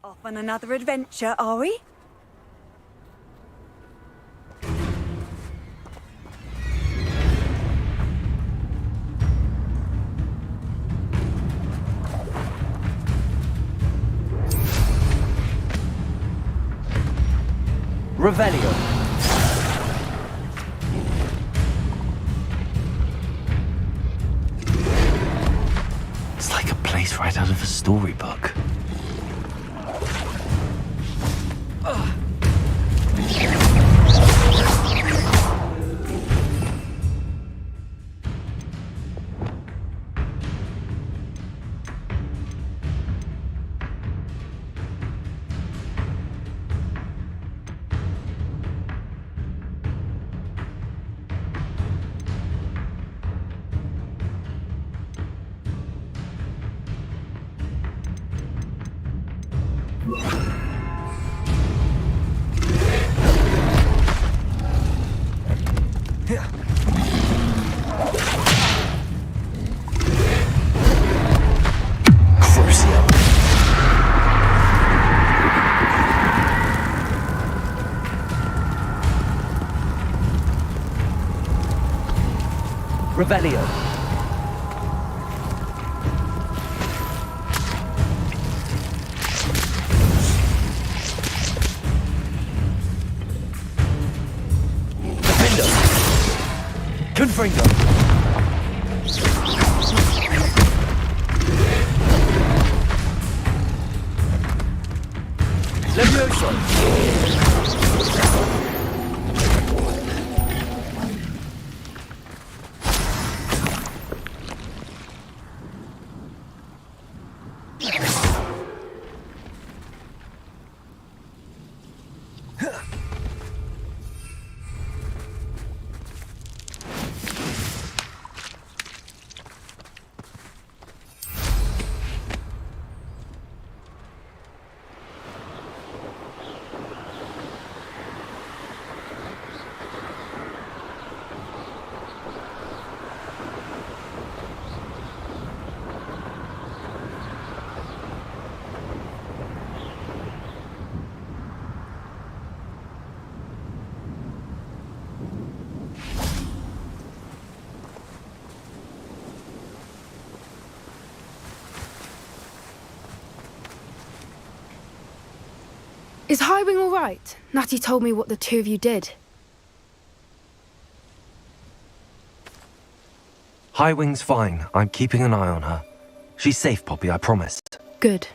Off on another adventure, are we? Revelio. It's like a place right out of a storybook. Revelio. Defender. Confringo. Levioso. Is Highwing all right? Natty told me what the two of you did. Highwing's fine. I'm keeping an eye on her. She's safe, Poppy, I promised. Good.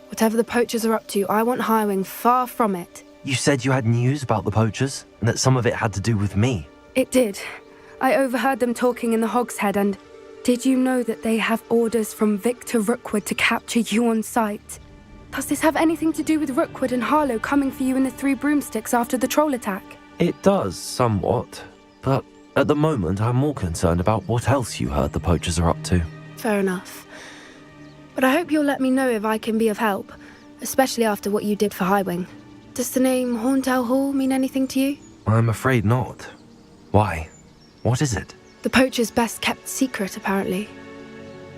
Whatever the poachers are up to, I want Highwing far from it. You said you had news about the poachers, and that some of it had to do with me. It did. I overheard them talking in the Hogshead, and did you know that they have orders from Victor Rookwood to capture you on sight? Does this have anything to do with Rookwood and Harlow coming for you in the Three Broomsticks after the troll attack? It does, somewhat. But at the moment, I'm more concerned about what else you heard the poachers are up to. Fair enough. But I hope you'll let me know if I can be of help, especially after what you did for Highwing. Does the name Horntail Hall mean anything to you? I'm afraid not. Why? What is it? The poachers' best kept secret, apparently.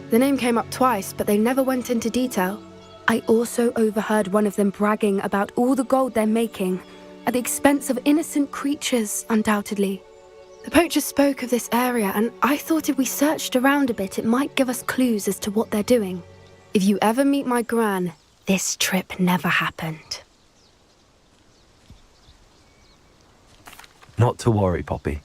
The name came up twice, but they never went into detail. I also overheard one of them bragging about all the gold they're making, at the expense of innocent creatures, undoubtedly. The poachers spoke of this area, and I thought if we searched around a bit, it might give us clues as to what they're doing. If you ever meet my gran, this trip never happened. Not to worry, Poppy.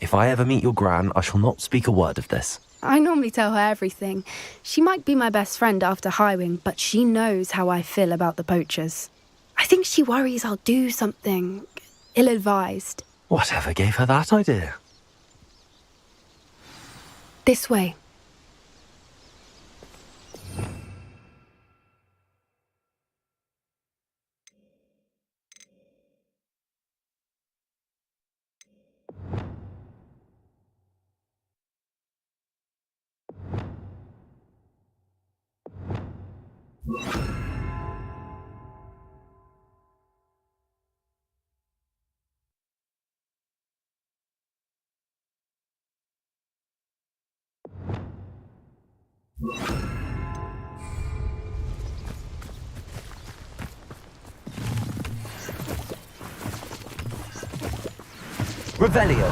If I ever meet your gran, I shall not speak a word of this. I normally tell her everything. She might be my best friend after Highwing, but she knows how I feel about the poachers. I think she worries I'll do something ill-advised. Whatever gave her that idea? This way. Revelio!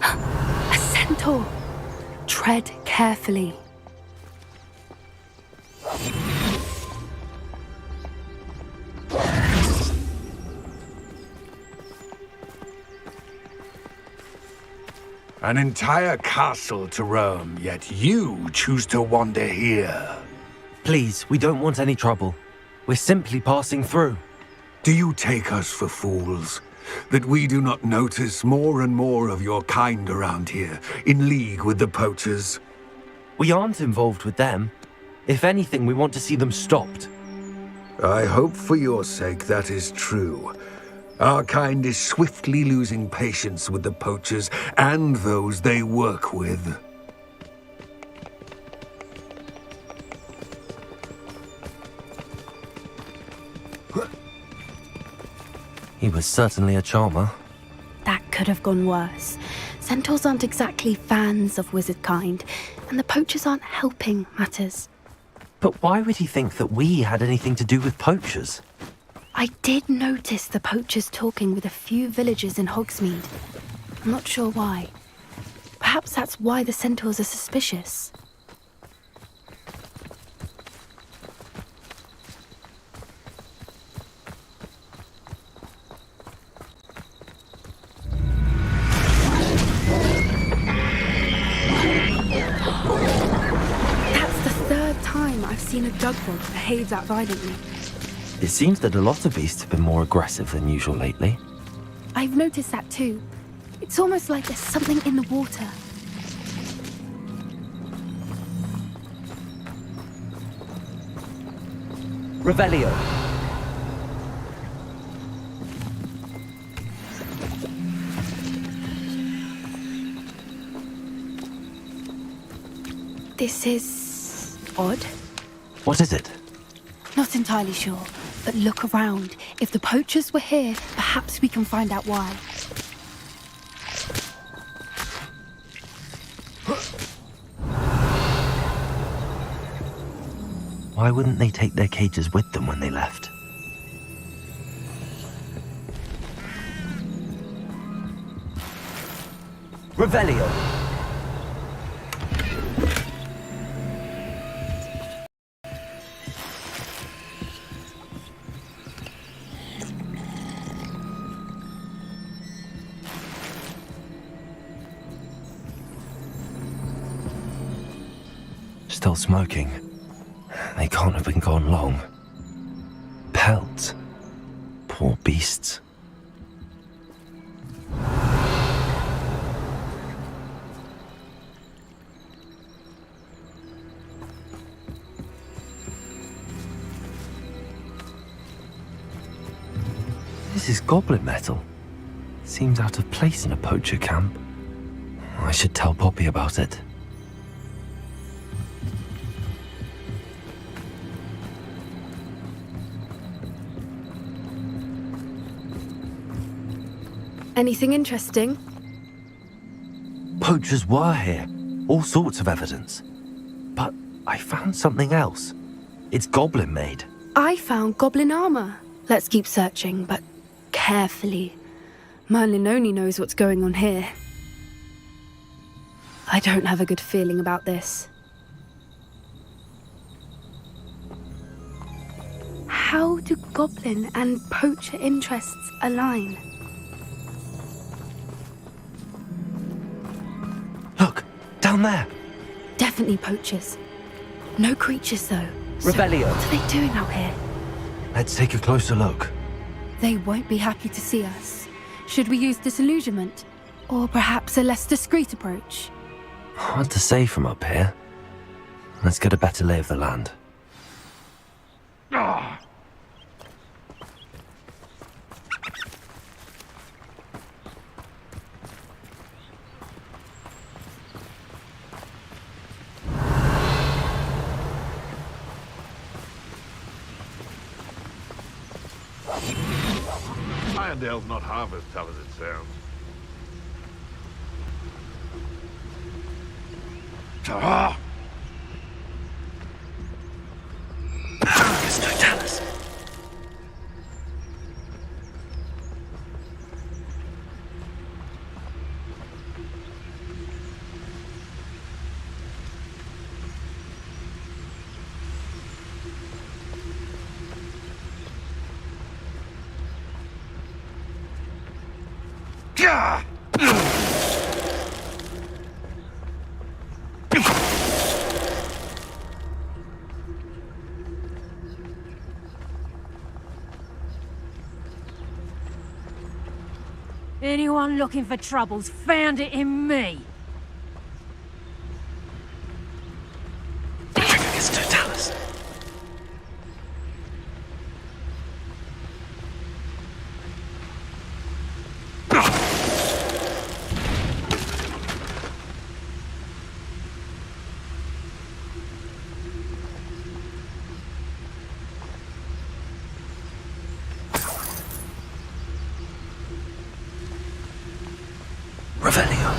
A centaur! Tread carefully. An entire castle to roam, yet you choose to wander here. Please, we don't want any trouble. We're simply passing through. Do you take us for fools? That we do not notice more and more of your kind around here, in league with the poachers? We aren't involved with them. If anything, we want to see them stopped. I hope for your sake that is true. Our kind is swiftly losing patience with the poachers and those they work with. He was certainly a charmer. That could have gone worse. Centaurs aren't exactly fans of wizard kind, and the poachers aren't helping matters. But why would he think that we had anything to do with poachers? I did notice the poachers talking with a few villagers in Hogsmeade. I'm not sure why. Perhaps that's why the centaurs are suspicious. That's the third time I've seen a Dugwald behave that violently. It seems that a lot of beasts have been more aggressive than usual lately. I've noticed that too. It's almost like there's something in the water. Revelio! This is odd. What is it? Not entirely sure, but look around. If the poachers were here, perhaps we can find out why. Why wouldn't they take their cages with them when they left? Revelio! Still smoking. They can't have been gone long. Pelts. Poor beasts. This is goblin metal. Seems out of place in a poacher camp. I should tell Poppy about it. Anything interesting? Poachers were here. All sorts of evidence. But I found something else. It's goblin made. I found goblin armor. Let's keep searching, but carefully. Merlin only knows what's going on here. I don't have a good feeling about this. How do goblin and poacher interests align? Look, down there. Definitely poachers. No creatures, though. So Revelio. what are they doing out here? Let's take a closer look. They won't be happy to see us. Should we use disillusionment? Or perhaps a less discreet approach? Hard to say from up here. Let's get a better lay of the land. Irondale's not half as tough as it sounds. Ah! Argus Totalis. Anyone looking for trouble's found it in me. Argus Totalis. Revelio.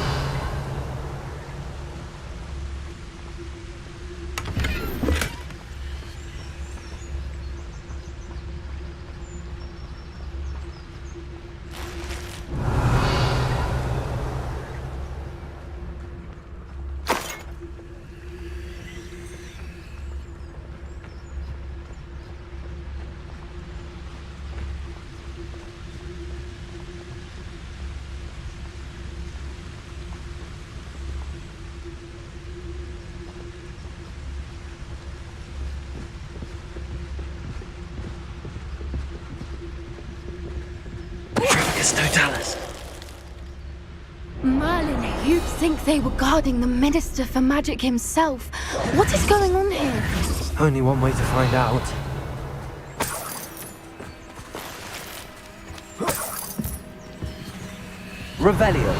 Argus Totalis. Merlin, you'd think they were guarding the Minister for Magic himself. What is going on here? Only one way to find out. Revelio.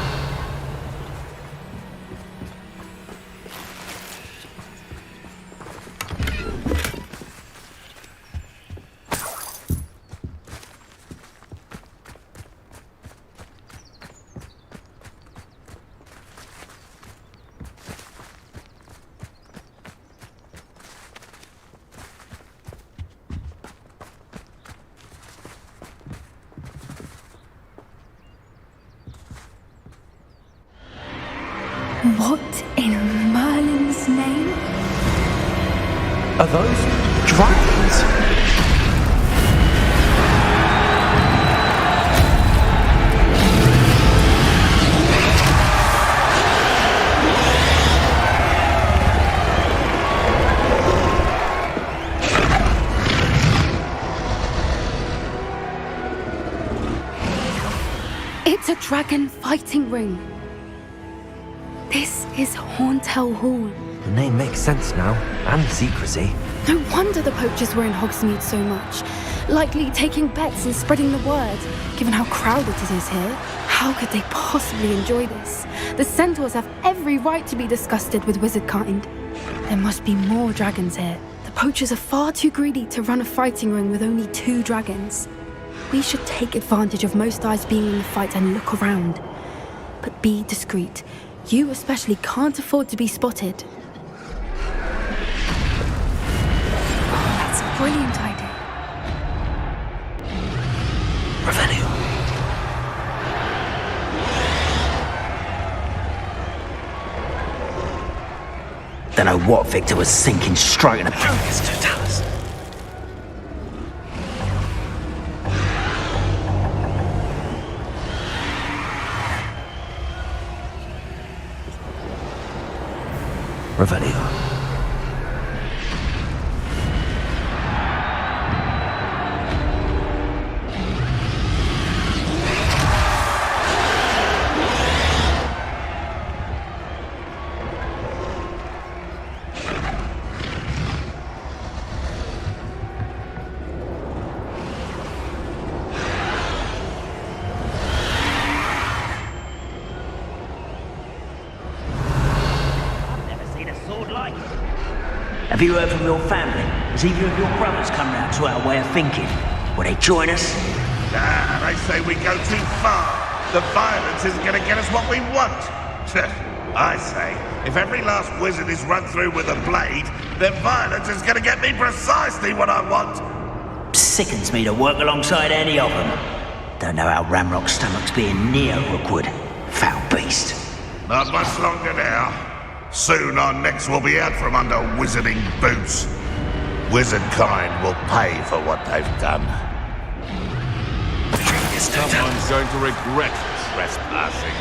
What in Merlin's name? Are those dragons? It's a dragon fighting ring. This is Hauntel Hall. The name makes sense now, and the secrecy. No wonder the poachers were in Hogsmeade so much. Likely taking bets and spreading the word. Given how crowded it is here, how could they possibly enjoy this? The centaurs have every right to be disgusted with wizard kind. There must be more dragons here. The poachers are far too greedy to run a fighting ring with only 2 dragons. We should take advantage of most eyes being in the fight and look around. But be discreet. You especially can't afford to be spotted. That's a brilliant idea. Revelio. Don't know what Victor was sinking straight in a... Argus Totalis. Revelio. Have you heard from your family? Has either of your brothers come round to our way of thinking? Will they join us? Nah, they say we go too far. The violence isn't going to get us what we want. I say, if every last wizard is run through with a blade, then violence is going to get me precisely what I want. Sickens me to work alongside any of them. Don't know how Ramrock's stomach's being near Rookwood. Foul beast. Not much longer now. Soon our necks will be out from under wizarding boots. Wizard kind will pay for what they've done. Someone's going to regret trespassing.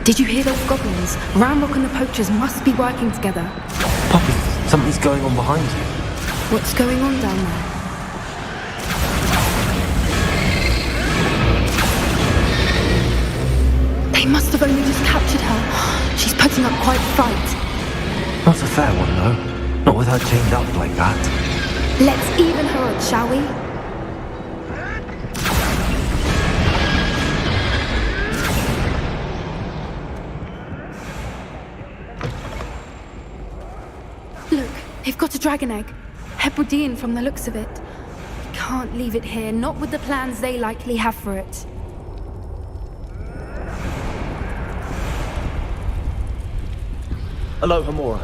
Did you hear those goblins? Ramrock and the poachers must be working together. Poppy, something's going on behind you. What's going on down there? They must have only just captured her. She's putting up quite a fight. Not a fair one, though. Not with her chained up like that. Let's even her odds, shall we? Look, they've got a dragon egg. Hebridean from the looks of it. Can't leave it here, not with the plans they likely have for it. Hello, Hamura.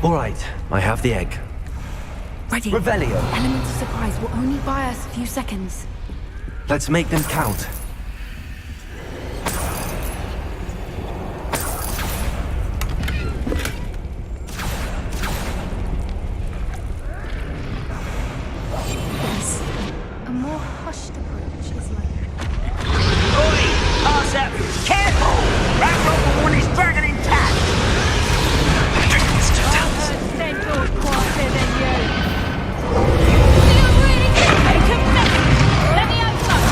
All right, I have the egg. Ready. Revelio. Element of surprise will only buy us a few seconds. Let's make them count. Yes. A more hushed approach is like... Oi! Pass up! Careful! Ramrock will want his dragon intact! Centaur's quieter than you. Do you really think they can mess? Let me have some.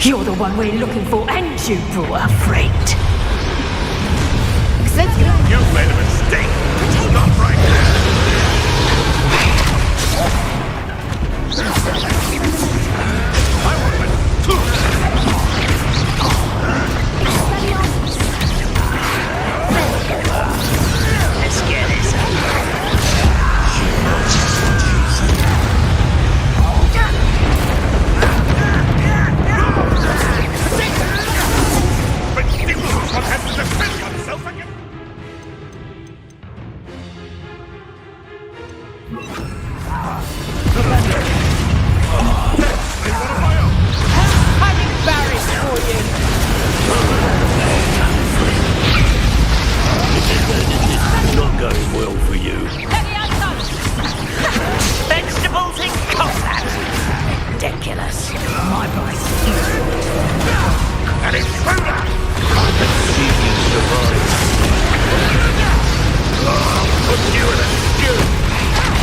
You're the one we're looking for, and you brought a friend. You made a mistake. Stop right there. Let's get this. Ridiculous! One has to defend oneself against... Not going well for you. Vegetables in combat. Ridiculous. My brain. And it's further! See you survive. I'll put you in a stew!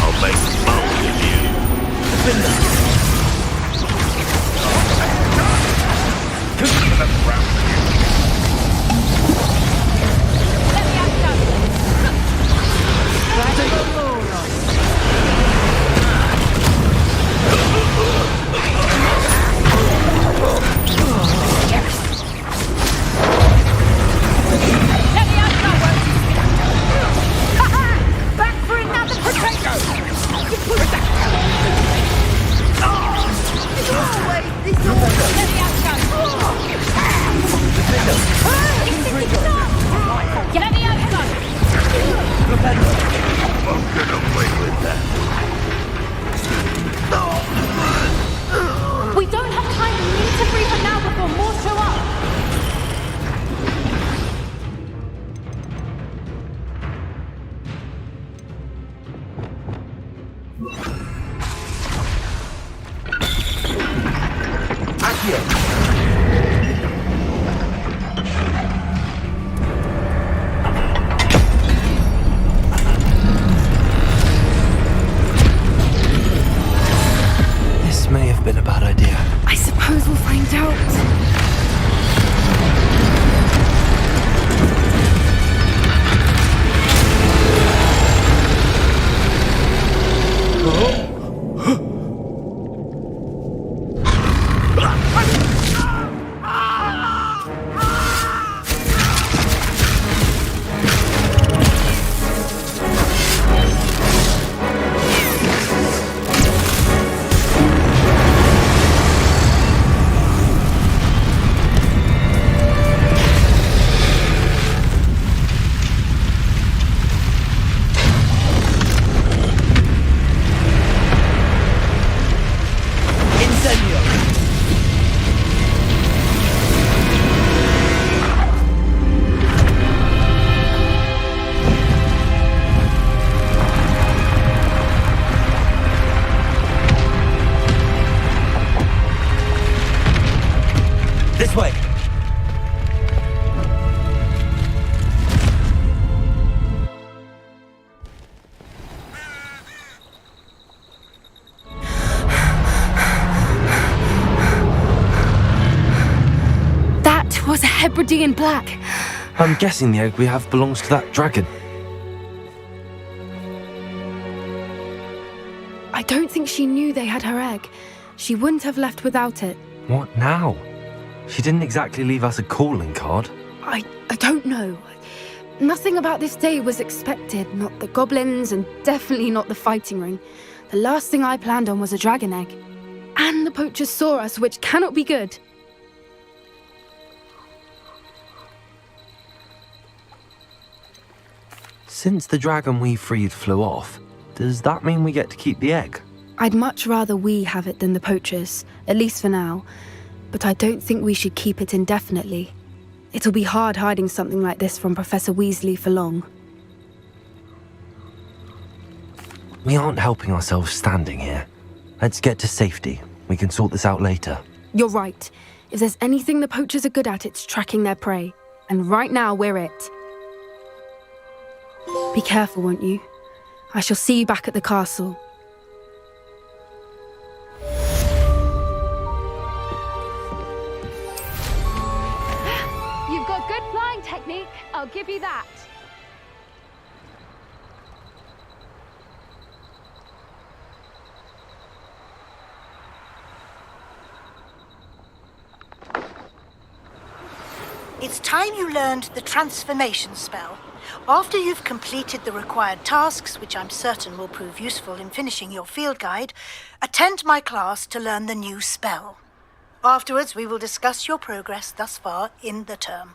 I'll make bold of you. To the ground. Back for another potato! I'm gonna play with that. We don't have time. We need to free her now before more show up. This may have been a bad idea. I suppose we'll find out. This way! That was a Hebridean black. I'm guessing the egg we have belongs to that dragon. I don't think she knew they had her egg. She wouldn't have left without it. What now? She didn't exactly leave us a calling card. I don't know. Nothing about this day was expected. Not the goblins, and definitely not the fighting ring. The last thing I planned on was a dragon egg. And the poachers saw us, which cannot be good. Since the dragon we freed flew off, does that mean we get to keep the egg? I'd much rather we have it than the poachers, at least for now. But I don't think we should keep it indefinitely. It'll be hard hiding something like this from Professor Weasley for long. We aren't helping ourselves standing here. Let's get to safety. We can sort this out later. You're right. If there's anything the poachers are good at, it's tracking their prey. And right now, we're it. Be careful, won't you? I shall see you back at the castle. I'll give you that. It's time you learned the transformation spell. After you've completed the required tasks, which I'm certain will prove useful in finishing your field guide, attend my class to learn the new spell. Afterwards, we will discuss your progress thus far in the term.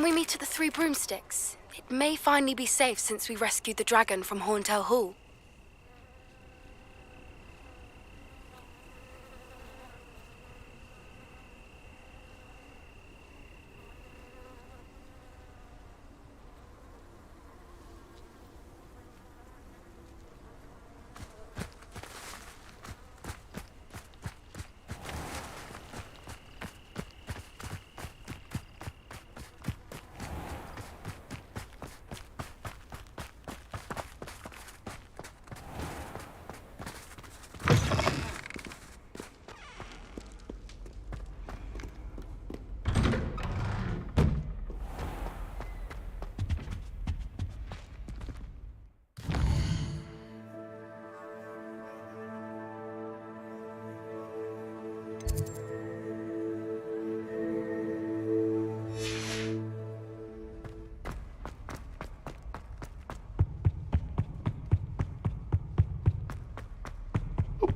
Can we meet at the Three Broomsticks? It may finally be safe since we rescued the dragon from Horntail Hall.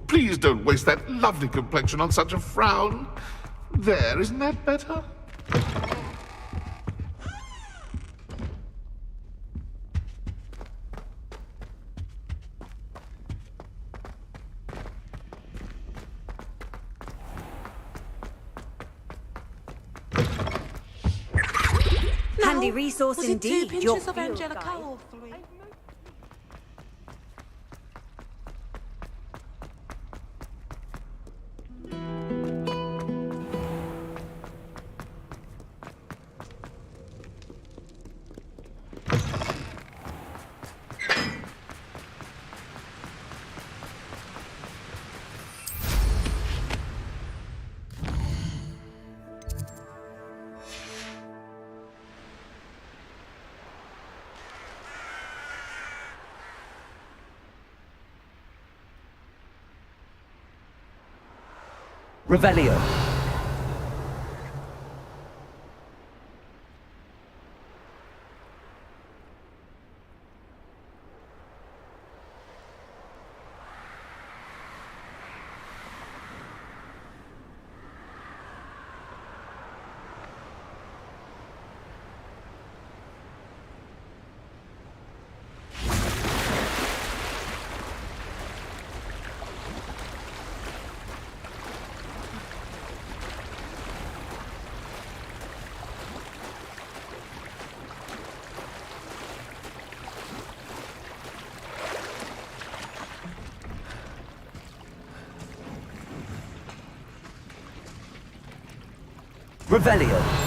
Please don't waste that lovely complexion on such a frown. There, isn't that better? Handy resource Was it indeed. 2 pinches your of field Angelica guide. or 3? Revelio. Revelio.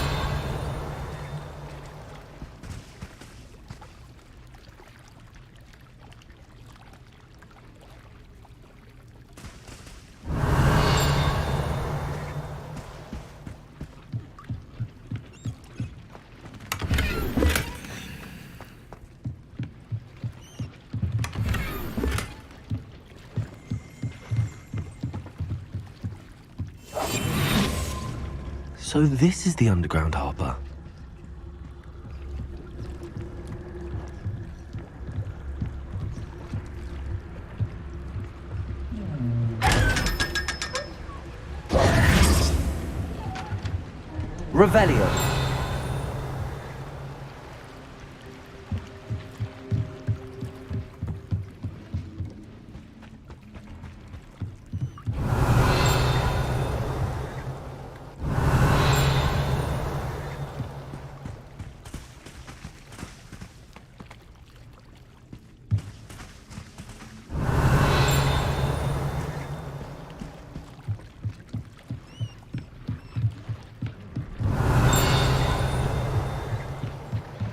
So this is the underground harbour. Revelio.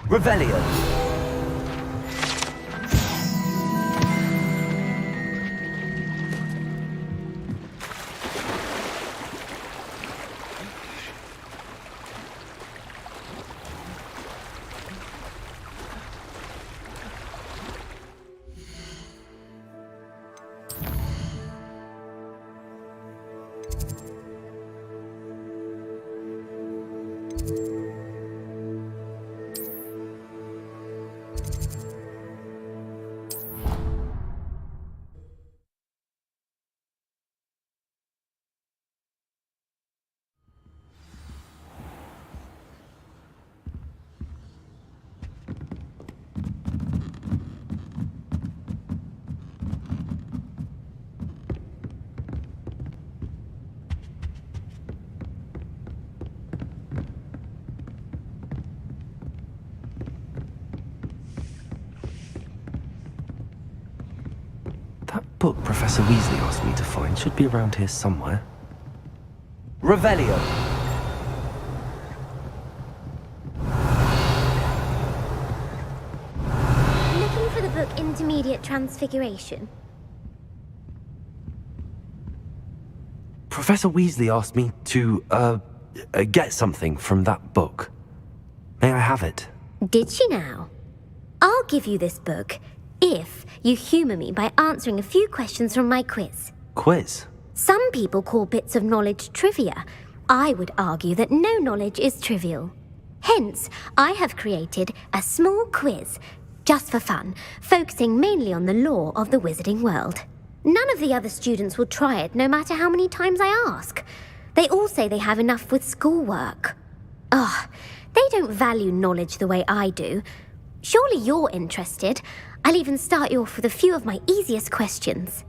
Revelio. book Professor Weasley asked me to find should be around here somewhere. Revelio. Looking for the book Intermediate Transfiguration? Professor Weasley asked me to, get something from that book. May I have it? Did she now? I'll give you this book if you humour me by answering a few questions from my quiz. Quiz? Some people call bits of knowledge trivia. I would argue that no knowledge is trivial. Hence, I have created a small quiz, just for fun, focusing mainly on the lore of the wizarding world. None of the other students will try it, no matter how many times I ask. They all say they have enough with schoolwork. Ugh, they don't value knowledge the way I do. Surely you're interested. I'll even start you off with a few of my easiest questions.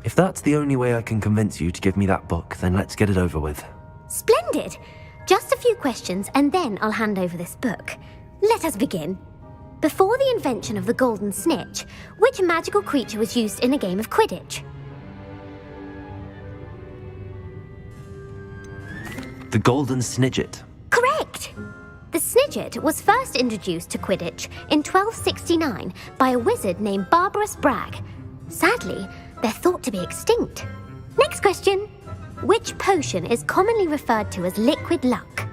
If that's the only way I can convince you to give me that book, then let's get it over with. Splendid! Just a few questions and then I'll hand over this book. Let us begin. Before the invention of the Golden Snitch, which magical creature was used in a game of Quidditch? The Golden Snidget. Correct! The Snidget was first introduced to Quidditch in 1269 by a wizard named Barbarous Bragg. Sadly, they're thought to be extinct. Next question. Which potion is commonly referred to as liquid luck?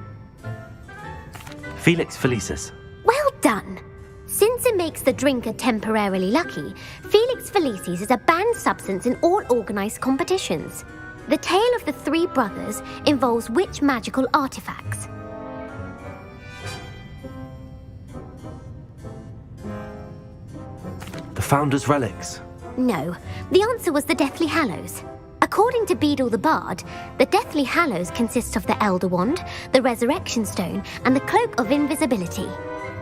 Felix Felicis. Well done! Since it makes the drinker temporarily lucky, Felix Felicis is a banned substance in all organised competitions. The tale of the three brothers involves which magical artifacts? The Founder's Relics. No, the answer was the Deathly Hallows. According to Beadle the Bard, the Deathly Hallows consists of the Elder Wand, the Resurrection Stone, and the Cloak of Invisibility.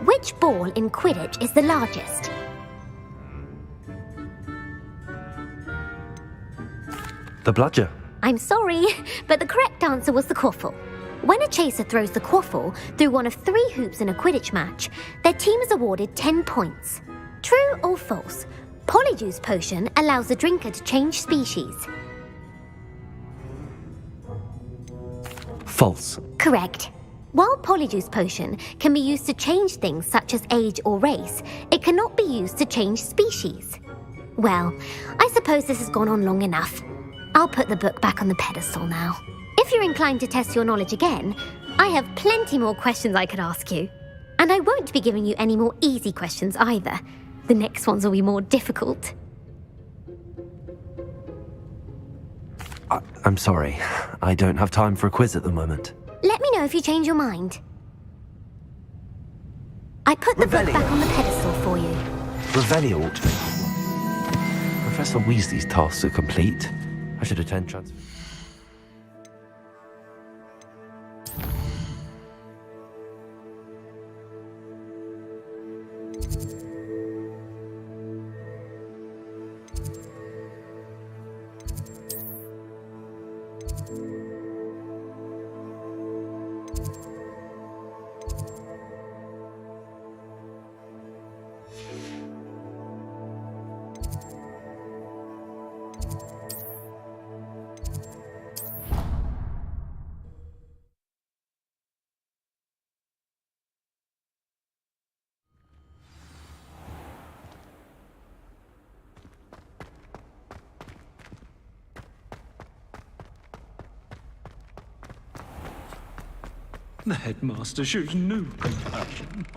Which ball in Quidditch is the largest? The Bludger. I'm sorry, but the correct answer was the Quaffle. When a chaser throws the Quaffle through one of 3 hoops in a Quidditch match, their team is awarded 10 points. True or false? Polyjuice Potion allows the drinker to change species. False. Correct. While Polyjuice Potion can be used to change things such as age or race, it cannot be used to change species. Well, I suppose this has gone on long enough. I'll put the book back on the pedestal now. If you're inclined to test your knowledge again, I have plenty more questions I could ask you. And I won't be giving you any more easy questions either. The next ones will be more difficult. I'm sorry. I don't have time for a quiz at the moment. Let me know if you change your mind. I put the book back on the pedestal for you. Revelio ought to be. Professor Weasley's tasks are complete. I should attend transfer. The headmaster shows no compassion.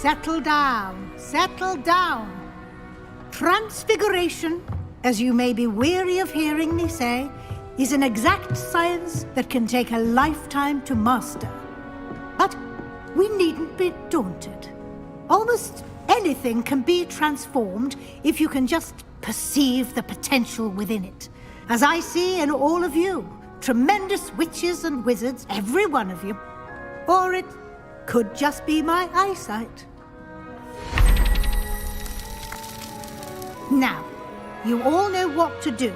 settle down, settle down. Transfiguration, as you may be weary of hearing me say, is an exact science that can take a lifetime to master. But we needn't be daunted. Almost anything can be transformed if you can just perceive the potential within it. As I see in all of you, tremendous witches and wizards, every one of you. Or it could just be my eyesight. Now, you all know what to do.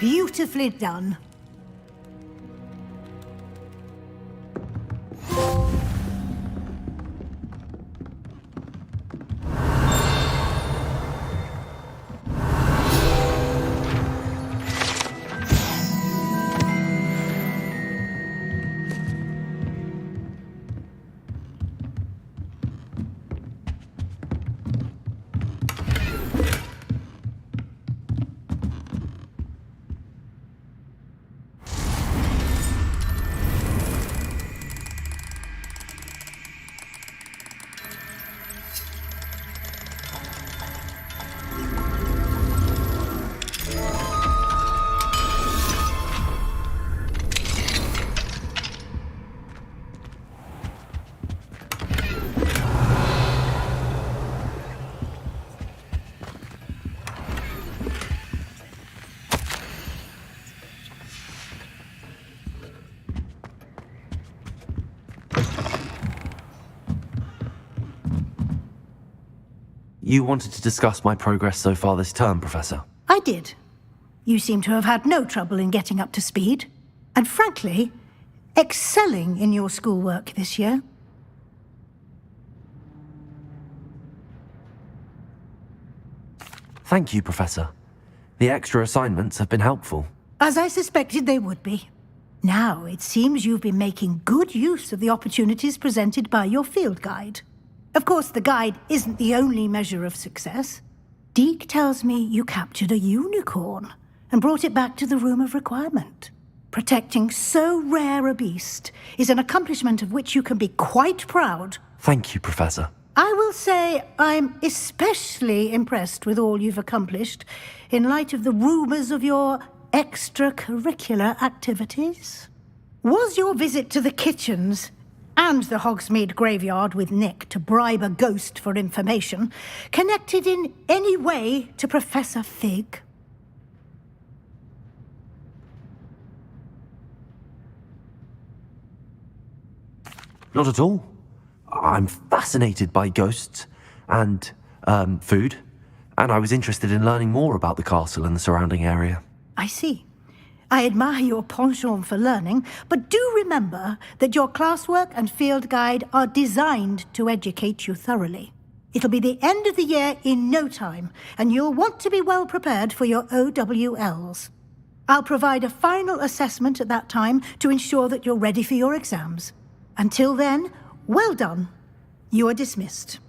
Beautifully done. You wanted to discuss my progress so far this term, Professor? I did. You seem to have had no trouble in getting up to speed, and frankly, excelling in your schoolwork this year. Thank you, Professor. The extra assignments have been helpful. As I suspected they would be. Now, it seems you've been making good use of the opportunities presented by your field guide. Of course, the guide isn't the only measure of success. Deke tells me you captured a unicorn and brought it back to the Room of Requirement. Protecting so rare a beast is an accomplishment of which you can be quite proud. Thank you, Professor. I will say I'm especially impressed with all you've accomplished in light of the rumors of your extracurricular activities. Was your visit to the kitchens and the Hogsmeade graveyard with Nick to bribe a ghost for information connected in any way to Professor Fig? Not at all. I'm fascinated by ghosts and food, and I was interested in learning more about the castle and the surrounding area. I see. I admire your penchant for learning, but do remember that your classwork and field guide are designed to educate you thoroughly. It'll be the end of the year in no time, and you'll want to be well prepared for your OWLs. I'll provide a final assessment at that time to ensure that you're ready for your exams. Until then, well done. You are dismissed.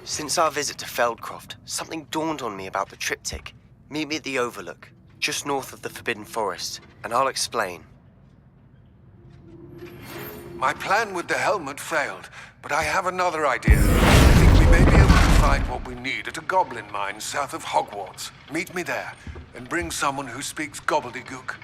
Since our visit to Feldcroft, something dawned on me about the triptych. Meet me at the Overlook, just north of the Forbidden Forest, and I'll explain. My plan with the helmet failed, but I have another idea. I think we may be able to find what we need at a goblin mine south of Hogwarts. Meet me there, and bring someone who speaks gobbledygook.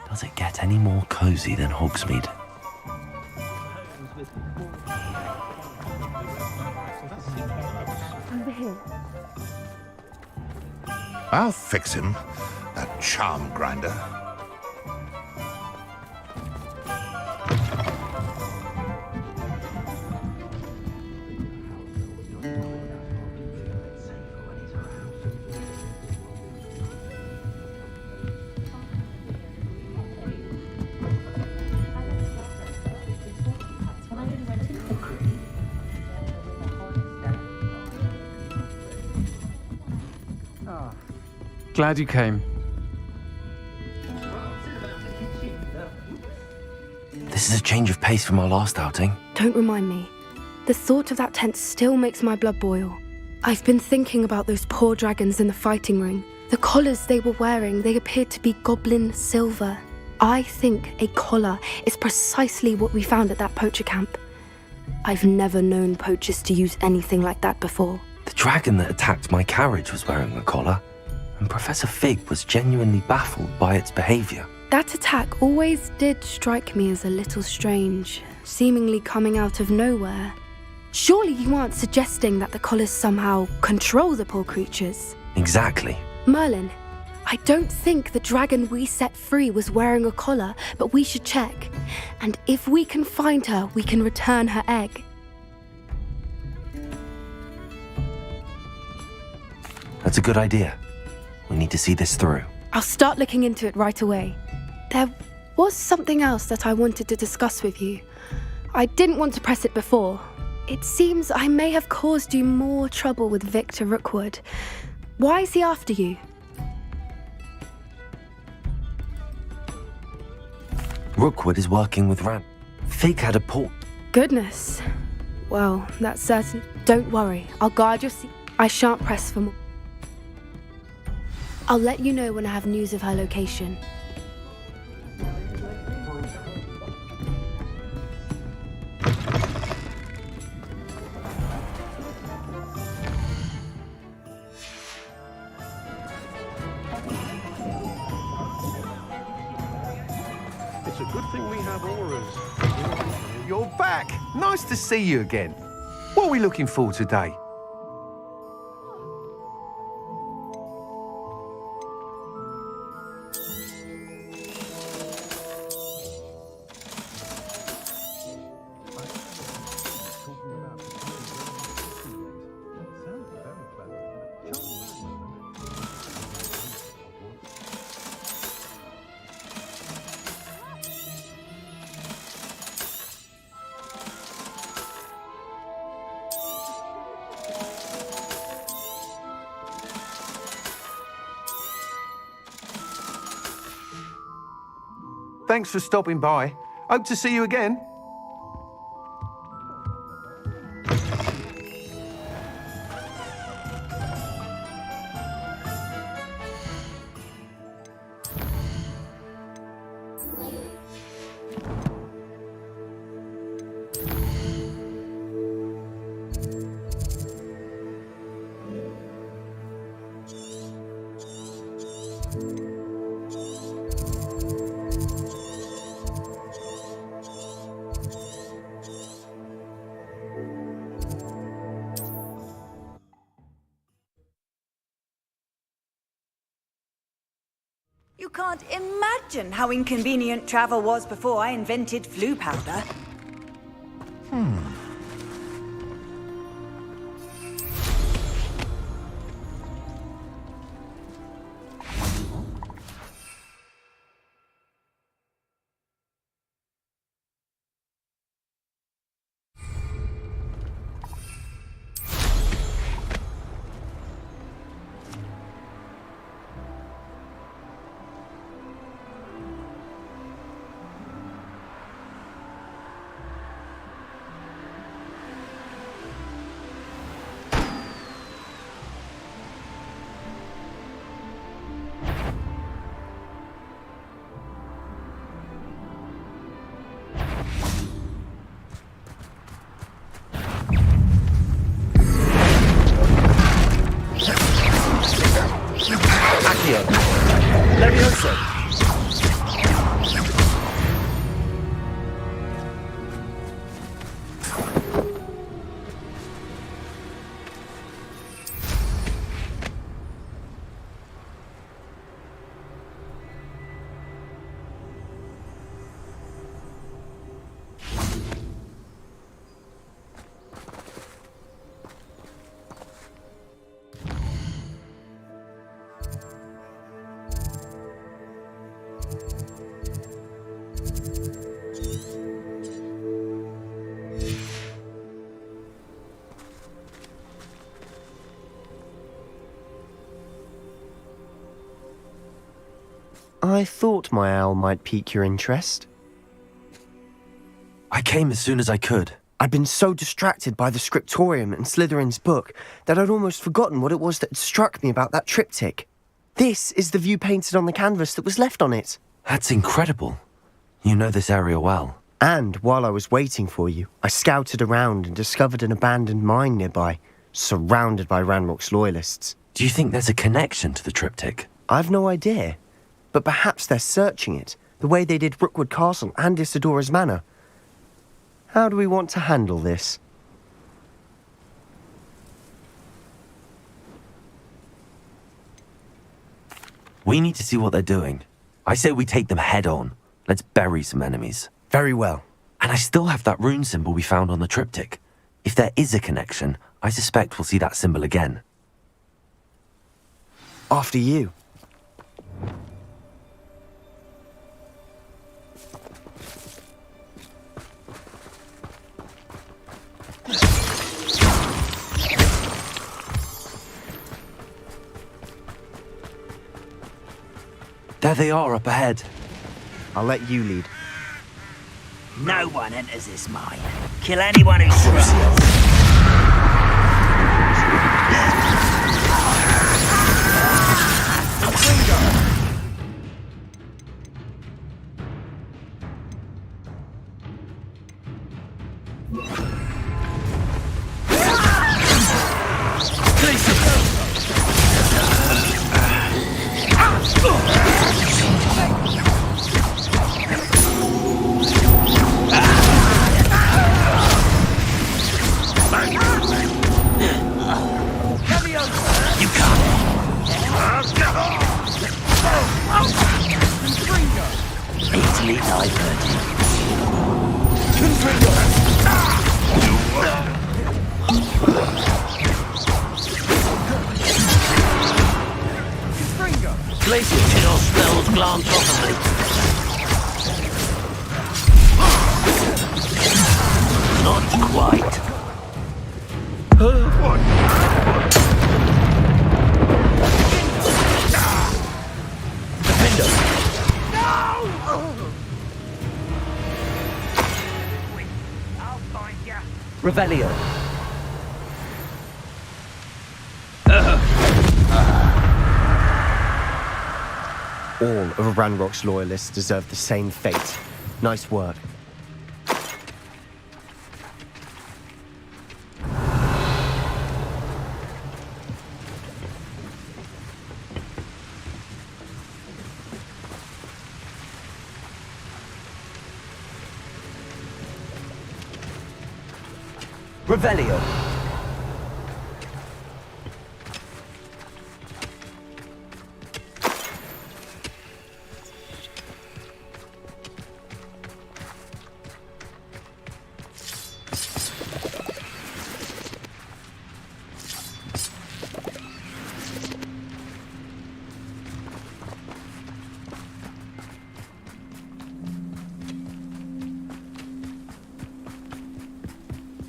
Does it get any more cozy than Hogsmeade? I'll fix him, that charm grinder. Glad you came. This is a change of pace from our last outing. Don't remind me. The thought of that tent still makes my blood boil. I've been thinking about those poor dragons in the fighting ring. The collars they were wearing, they appeared to be goblin silver. I think a collar is precisely what we found at that poacher camp. I've never known poachers to use anything like that before. The dragon that attacked my carriage was wearing a collar, and Professor Fig was genuinely baffled by its behavior. That attack always did strike me as a little strange, seemingly coming out of nowhere. Surely you aren't suggesting that the collars somehow control the poor creatures? Exactly. Merlin, I don't think the dragon we set free was wearing a collar, but we should check. And if we can find her, we can return her egg. That's a good idea. We need to see this through. I'll start looking into it right away. There was something else that I wanted to discuss with you. I didn't want to press it before. It seems I may have caused you more trouble with Victor Rookwood. Why is he after you? Rookwood is working with Ran. Fig had a port. Goodness. Well, that's certain. Don't worry. I'll guard your seat. I shan't press for more. I'll let you know when I have news of her location. It's a good thing we have auras. You're back. Nice to see you again. What are we looking for today? Thanks for stopping by. Hope to see you again. You can't imagine how inconvenient travel was before I invented flu powder. I thought my owl might pique your interest. I came as soon as I could. I'd been so distracted by the scriptorium and Slytherin's book that I'd almost forgotten what it was that struck me about that triptych. This is the view painted on the canvas that was left on it. That's incredible. You know this area well. And while I was waiting for you, I scouted around and discovered an abandoned mine nearby, surrounded by Ranrock's loyalists. Do you think there's a connection to the triptych? I've no idea, but perhaps they're searching it, the way they did Rookwood Castle and Isidora's Manor. How do we want to handle this? We need to see what they're doing. I say we take them head on. Let's bury some enemies. Very well. And I still have that rune symbol we found on the triptych. If there is a connection, I suspect we'll see that symbol again. After you. There they are up ahead. I'll let you lead. No one enters this mine. Kill anyone who struggles. Easily diverted. Places your spells glance off of me. Not quite. Revelio. All of Ranrock's loyalists deserve the same fate. Nice work. Revelio.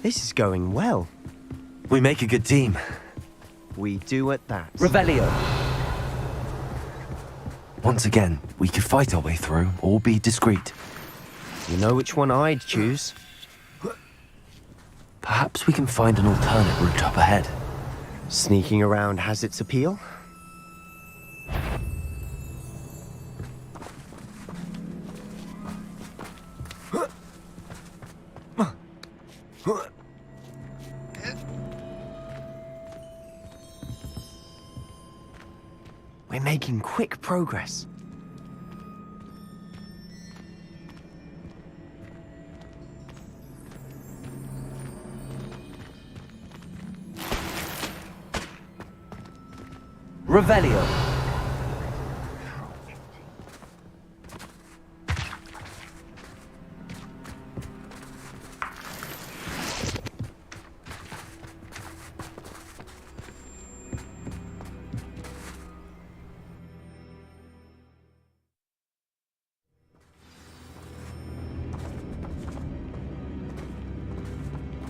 This is going well. We make a good team. We do at that. Revelio. Once again, we could fight our way through or be discreet. You know which one I'd choose. Perhaps we can find an alternate route up ahead. Sneaking around has its appeal. We're making quick progress. Revelio.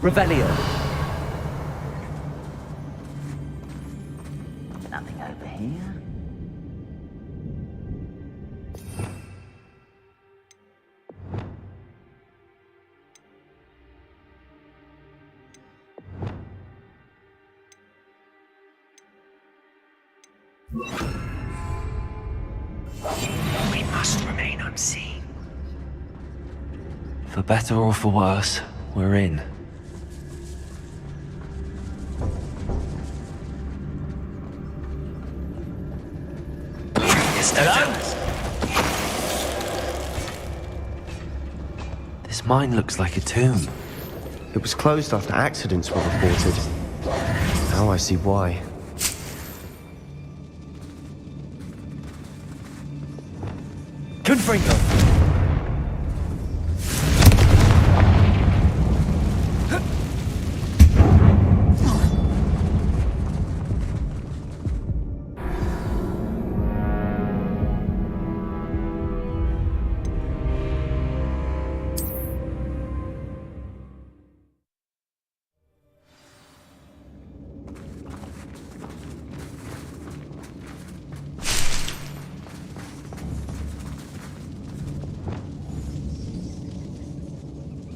Revelio. Nothing over here. We must remain unseen. For better or for worse, we're in. This mine looks like a tomb. It was closed after accidents were reported. Now I see why. Confringo!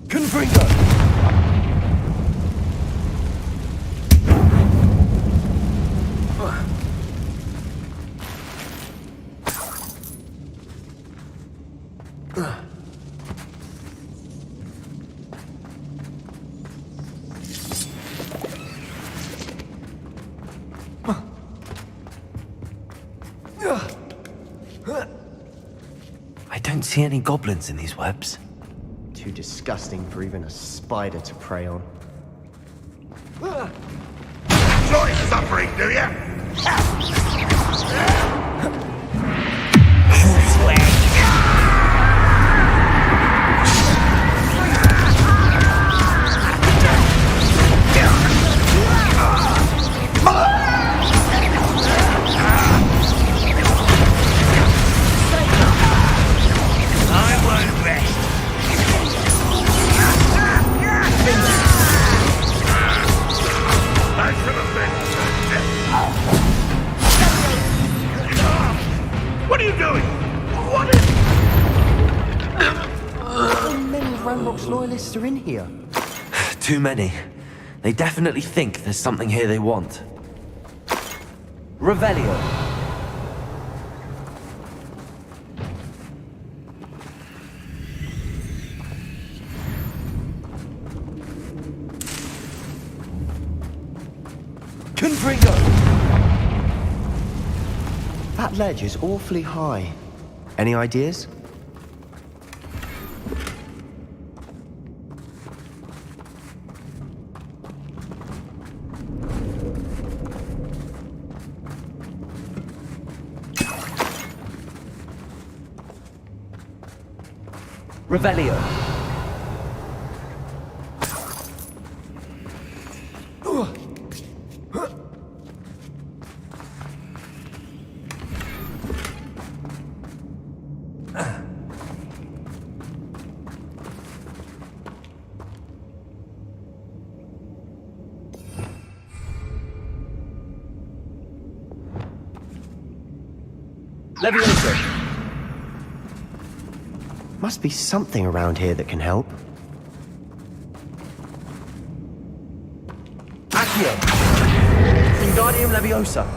Confringo! I don't see any goblins in these webs. Too disgusting for even a spider to prey on. Enjoy suffering, do ya? What are you doing? What is... How many Ranrock's loyalists are in here? Too many. They definitely think there's something here they want. Revelio. Confringo! That ledge is awfully high. Any ideas? Revelio. Leviosa. Must be something around here that can help. Accio. Wingardium Leviosa.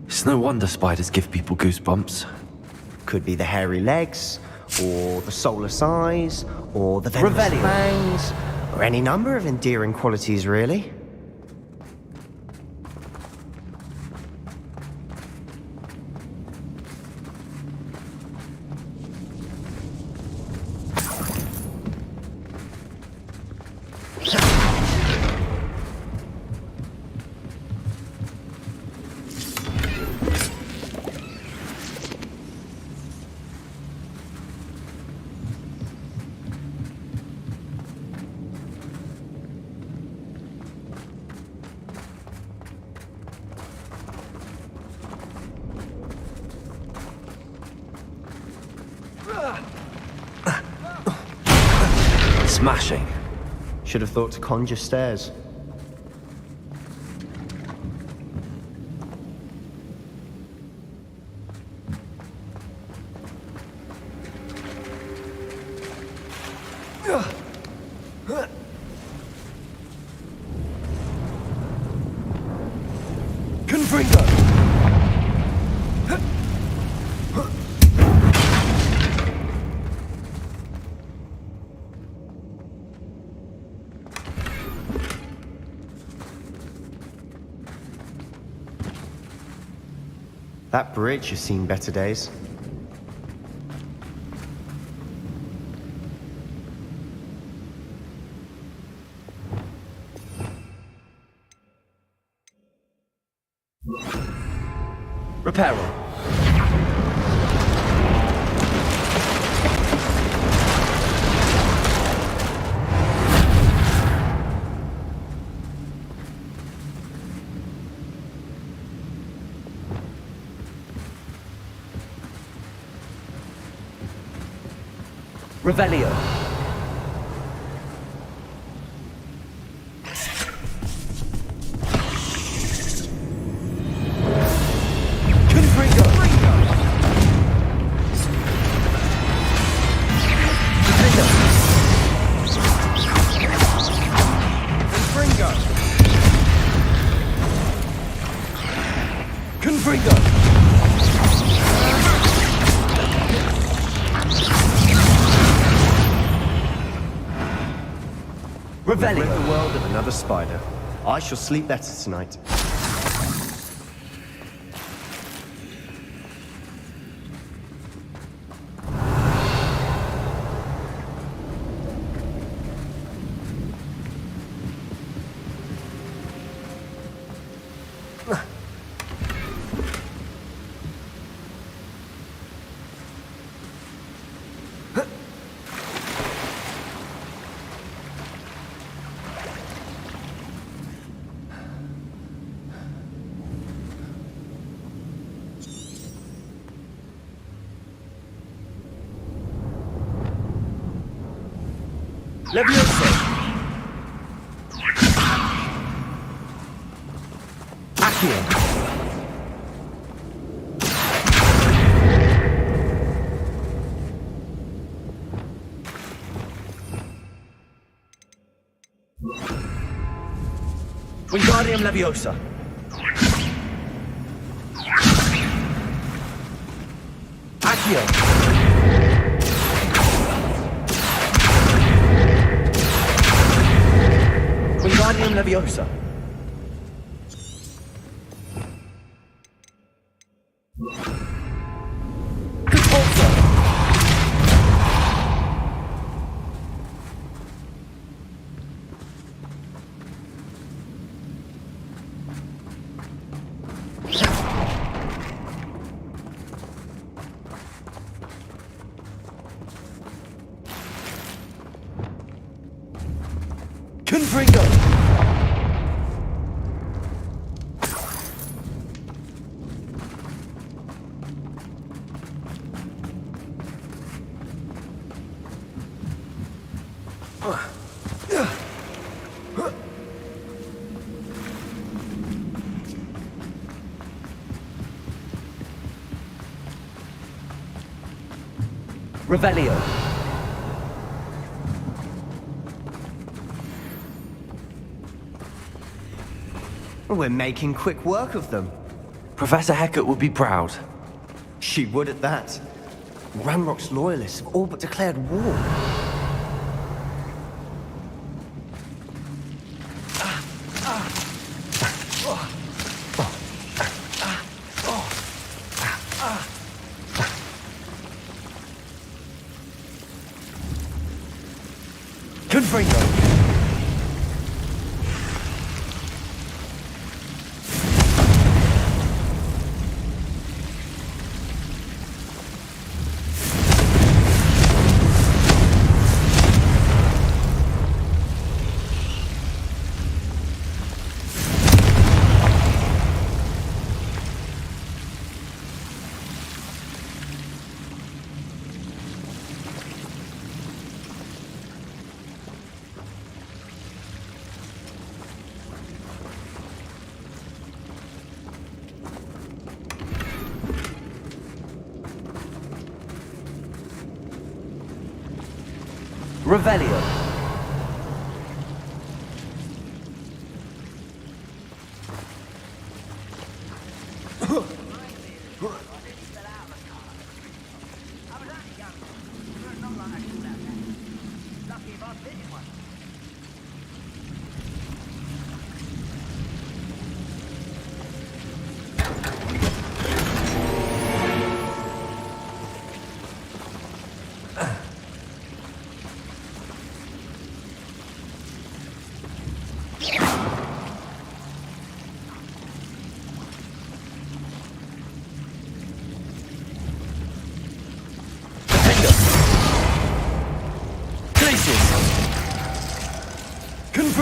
It's no wonder spiders give people goosebumps. Could be the hairy legs, or the soulless eyes, or the venomous fangs, or any number of endearing qualities, really. Smashing. Should have thought to conjure stairs. Confringo! That bridge has seen better days. Reparo. Revelio. Confringo. Confringo. Confringo. Revelio. Rid the world of another spider. I shall sleep better tonight. Levioso. Accio. Wingardium Leviosa. Accio. Wingardium Leviosa. Repulsor. Confringo. Revelio. We're making quick work of them. Professor Hecat would be proud. She would at that. Ranrock's loyalists have all but declared war. Confringo. Revelio.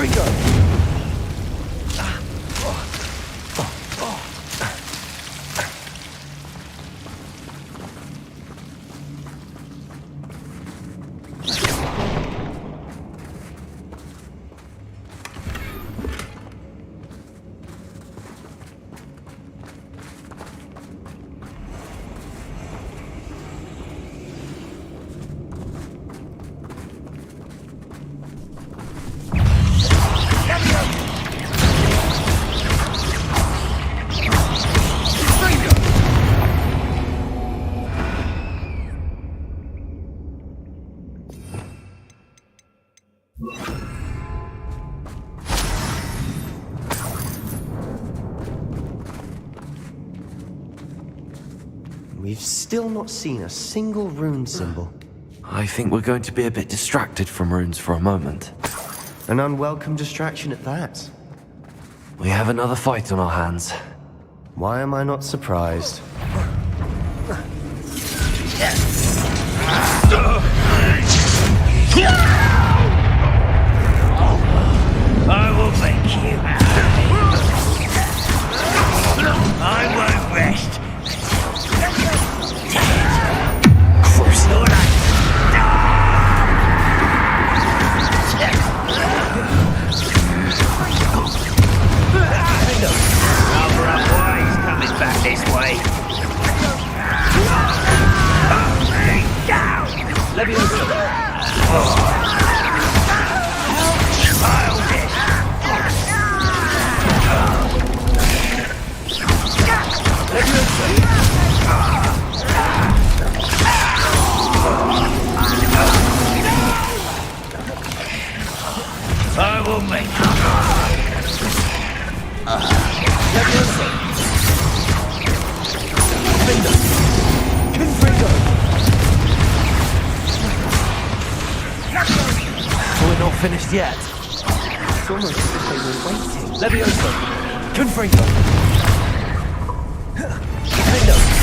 Confringo! We've still not seen a single rune symbol. I think we're going to be a bit distracted from runes for a moment. An unwelcome distraction at that. We have another fight on our hands. Why am I not surprised? I will make you happy. I won't rest. Back this way. Down! I will make We're not finished yet. It's almost as if they were waiting. Levioso! Confringo! Defendo!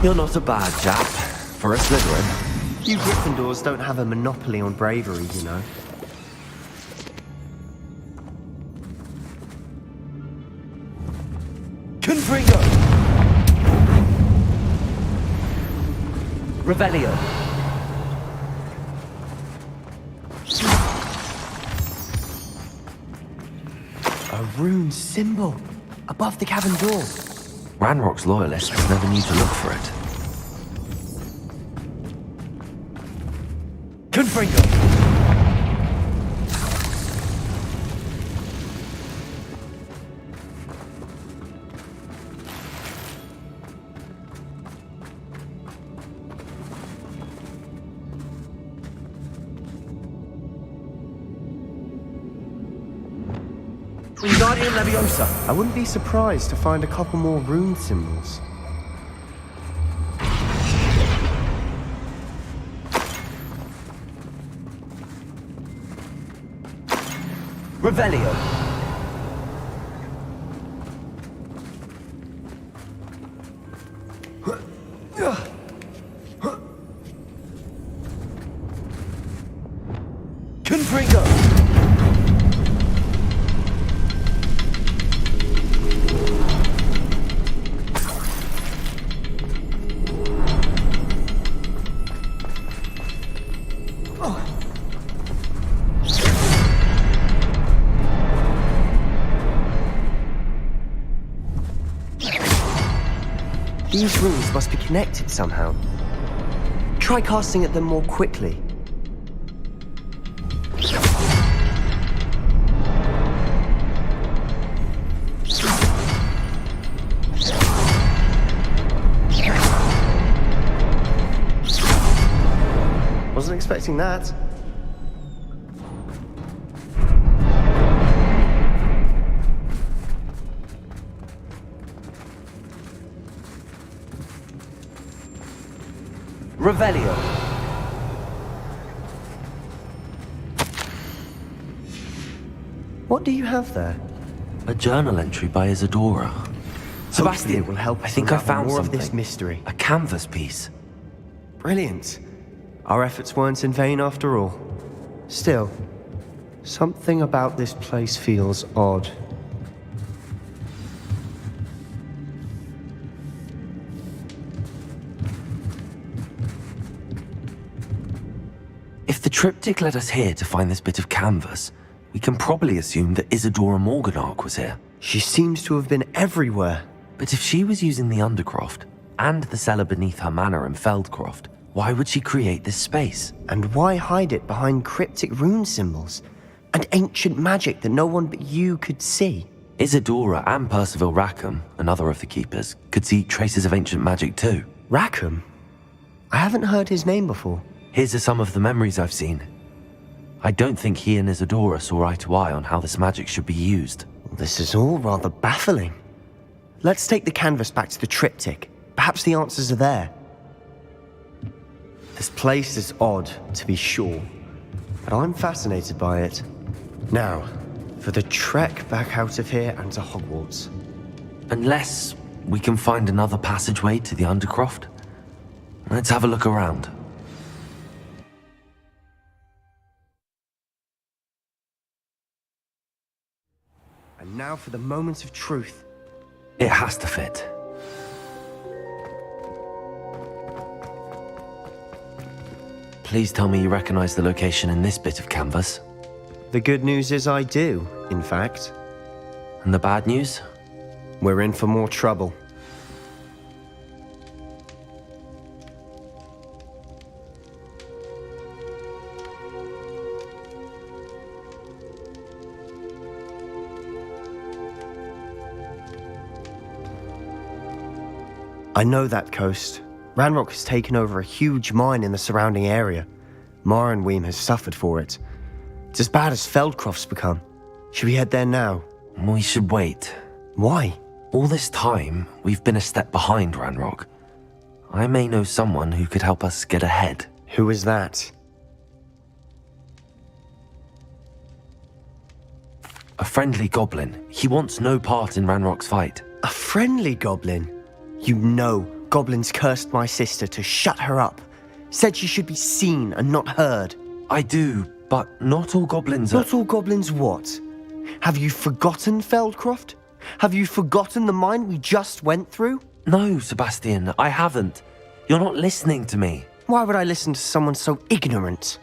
You're not a bad chap for a Slytherin. You Gryffindors don't have a monopoly on bravery, you know. Confringo! Revelio. A rune symbol above the cabin door. Ranrock's loyalists never knew to look for it. Confringo! Wingardium Leviosa. I wouldn't be surprised to find a couple more rune symbols. Revelio. Confringo. These rooms must be connected somehow. Try casting at them more quickly. Wasn't expecting that. Revelio. What do you have there? A journal entry by Isadora. Sebastian, it will help I think I found more something. of this mystery. A canvas piece. Brilliant. Our efforts weren't in vain after all. Still, something about this place feels odd. If the triptych led us here to find this bit of canvas, we can probably assume that Isadora Morganach was here. She seems to have been everywhere. But if she was using the Undercroft, and the cellar beneath her manor in Feldcroft, why would she create this space? And why hide it behind cryptic rune symbols? And ancient magic that no one but you could see? Isadora and Percival Rackham, another of the Keepers, could see traces of ancient magic too. Rackham? I haven't heard his name before. Here's some of the memories I've seen. I don't think he and Isadora saw eye to eye on how this magic should be used. This is all rather baffling. Let's take the canvas back to the triptych. Perhaps the answers are there. This place is odd, to be sure, but I'm fascinated by it. Now, for the trek back out of here and to Hogwarts. Unless we can find another passageway to the Undercroft. Let's have a look around. And now for the moment of truth. It has to fit. Please tell me you recognize the location in this bit of canvas. The good news is I do, in fact. And the bad news? We're in for more trouble. I know that coast. Ranrock has taken over a huge mine in the surrounding area. Mornweem has suffered for it. It's as bad as Feldcroft's become. Should we head there now? We should wait. Why? All this time, we've been a step behind Ranrock. I may know someone who could help us get ahead. Who is that? A friendly goblin. He wants no part in Ranrock's fight. A friendly goblin? You know, goblins cursed my sister to shut her up. Said she should be seen and not heard. I do, but not all goblins are... Not all goblins what? Have you forgotten Feldcroft? Have you forgotten the mine we just went through? No, Sebastian, I haven't. You're not listening to me. Why would I listen to someone so ignorant?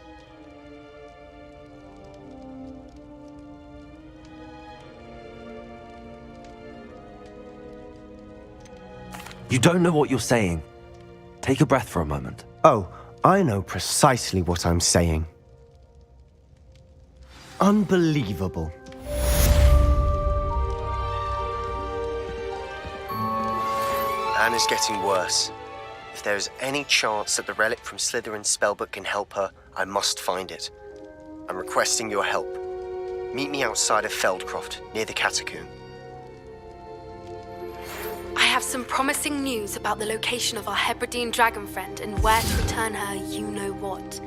You don't know what you're saying. Take a breath for a moment. Oh, I know precisely what I'm saying. Unbelievable. Anne is getting worse. If there is any chance that the relic from Slytherin's spellbook can help her, I must find it. I'm requesting your help. Meet me outside of Feldcroft, near the catacomb. I have some promising news about the location of our Hebridean dragon friend and where to return her you-know-what.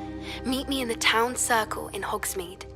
Meet me in the town circle in Hogsmeade.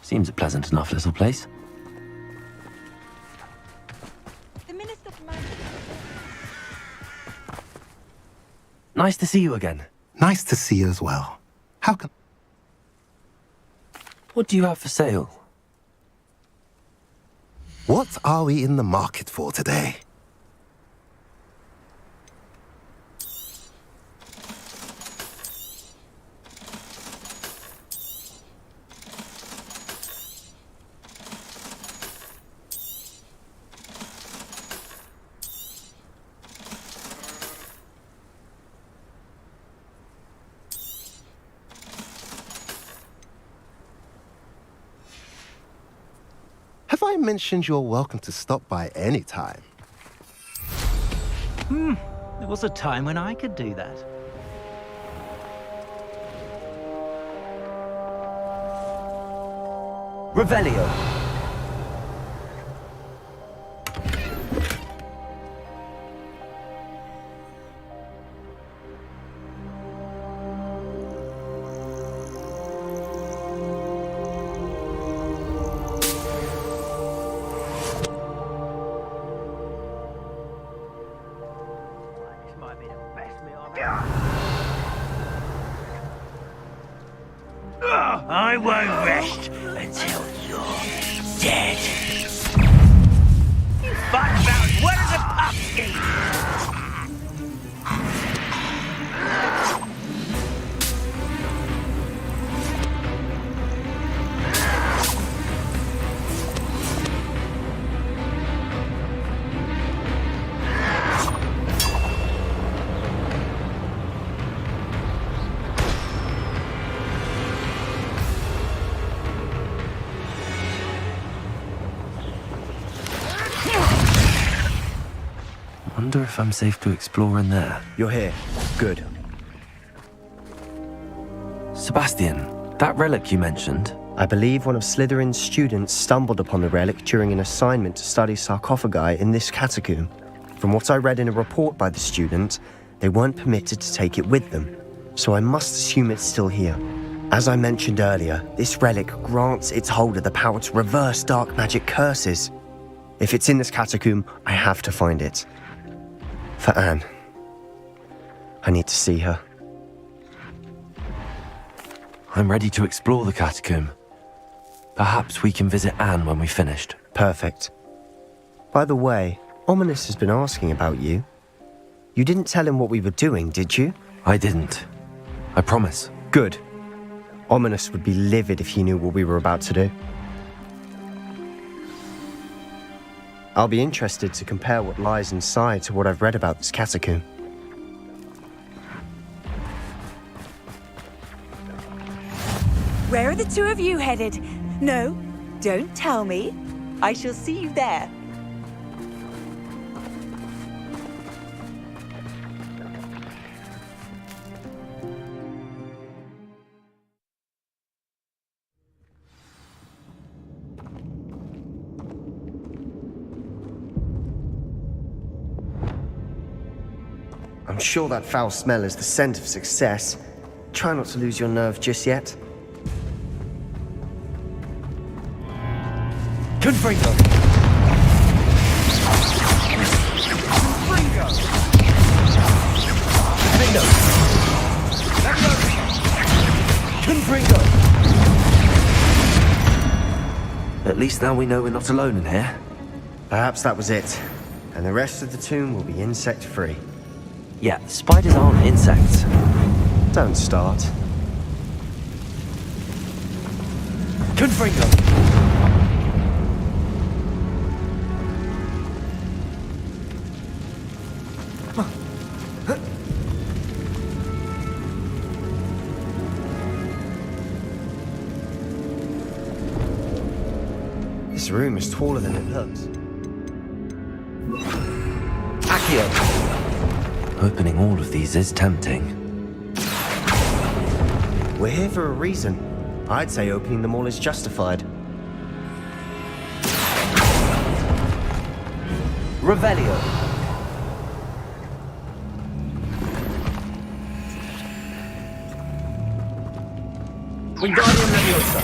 Seems a pleasant enough little place. The Minister for Magic. Nice to see you again. Nice to see you as well. How can... What do you have for sale? What are we in the market for today? Have I mentioned you're welcome to stop by any time? There was a time when I could do that. Revelio. I won't rest until you're dead. You fight about as well as a pumpkin! Wonder if I'm safe to explore in there. You're here. Good. Sebastian, that relic you mentioned. I believe one of Slytherin's students stumbled upon the relic during an assignment to study sarcophagi in this catacomb. From what I read in a report by the student, they weren't permitted to take it with them, so I must assume it's still here. As I mentioned earlier, this relic grants its holder the power to reverse dark magic curses. If it's in this catacomb, I have to find it. For Anne. I need to see her. I'm ready to explore the catacomb. Perhaps we can visit Anne when we've finished. Perfect. By the way, Ominous has been asking about you. You didn't tell him what we were doing, did you? I didn't. I promise. Good. Ominous would be livid if he knew what we were about to do. I'll be interested to compare what lies inside to what I've read about this catacomb. Where are the two of you headed? No, don't tell me. I shall see you there. I'm sure that foul smell is the scent of success. Try not to lose your nerve just yet. Confringo! Confringo! Confringo! At least now we know we're not alone in here. Perhaps that was it. And the rest of the tomb will be insect-free. Yeah, spiders aren't insects. Don't start. Confringo! This room is taller than it looks. Accio! Opening all of these is tempting. We're here for a reason. I'd say opening them all is justified. Revelio! Wingardium Leviosa!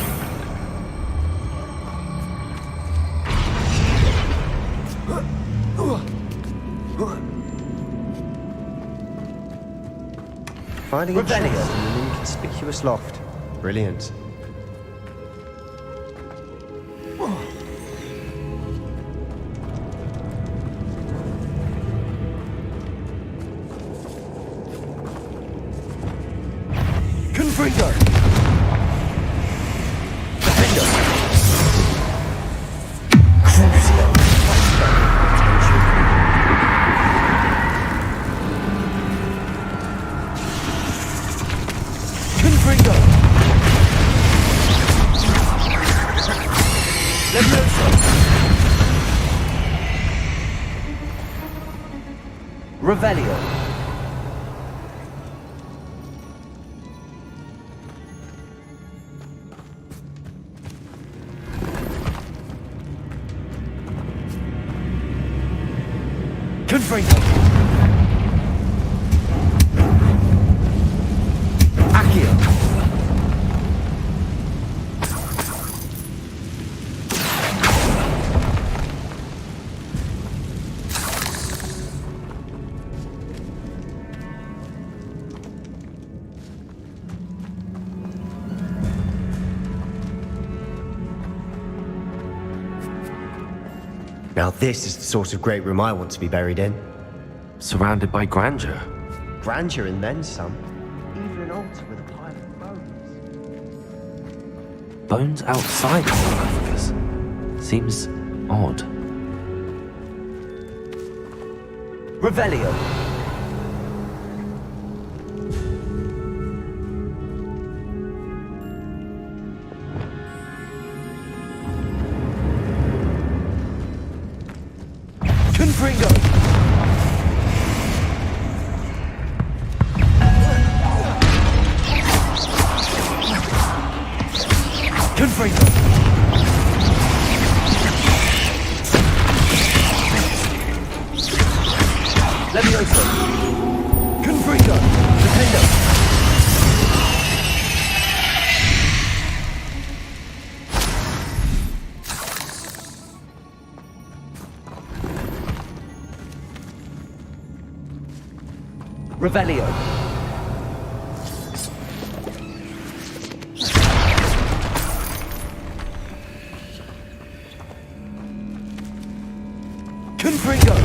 Finding a chest in an inconspicuous loft. Brilliant. Confringo! Defender! Crucio! Confringo! Levioso! Revelio! Confringo! Accio! Now this is the sort of great room I want to be buried in. Surrounded by grandeur. Grandeur and then some. Even an altar with a pile of bones. Bones outside the sarcophagus. Seems odd. Revelio. Confringo. Confringo. Levioso. Confringo. Defender. Revelio. Confringo.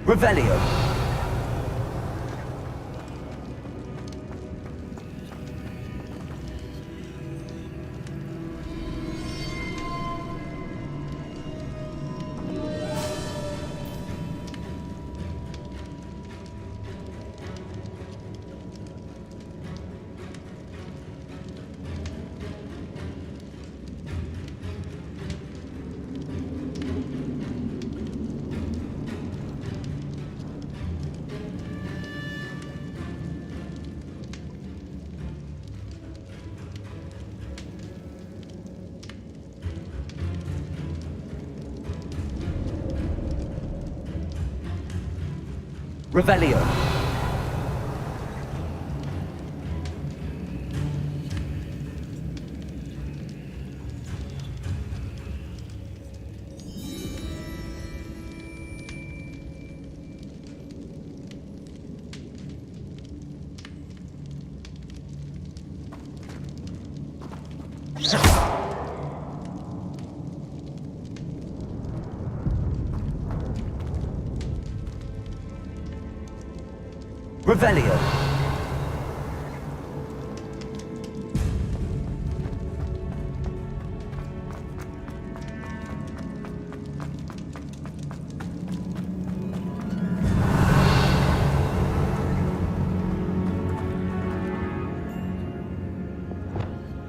Revelio. Revelio. Revelio.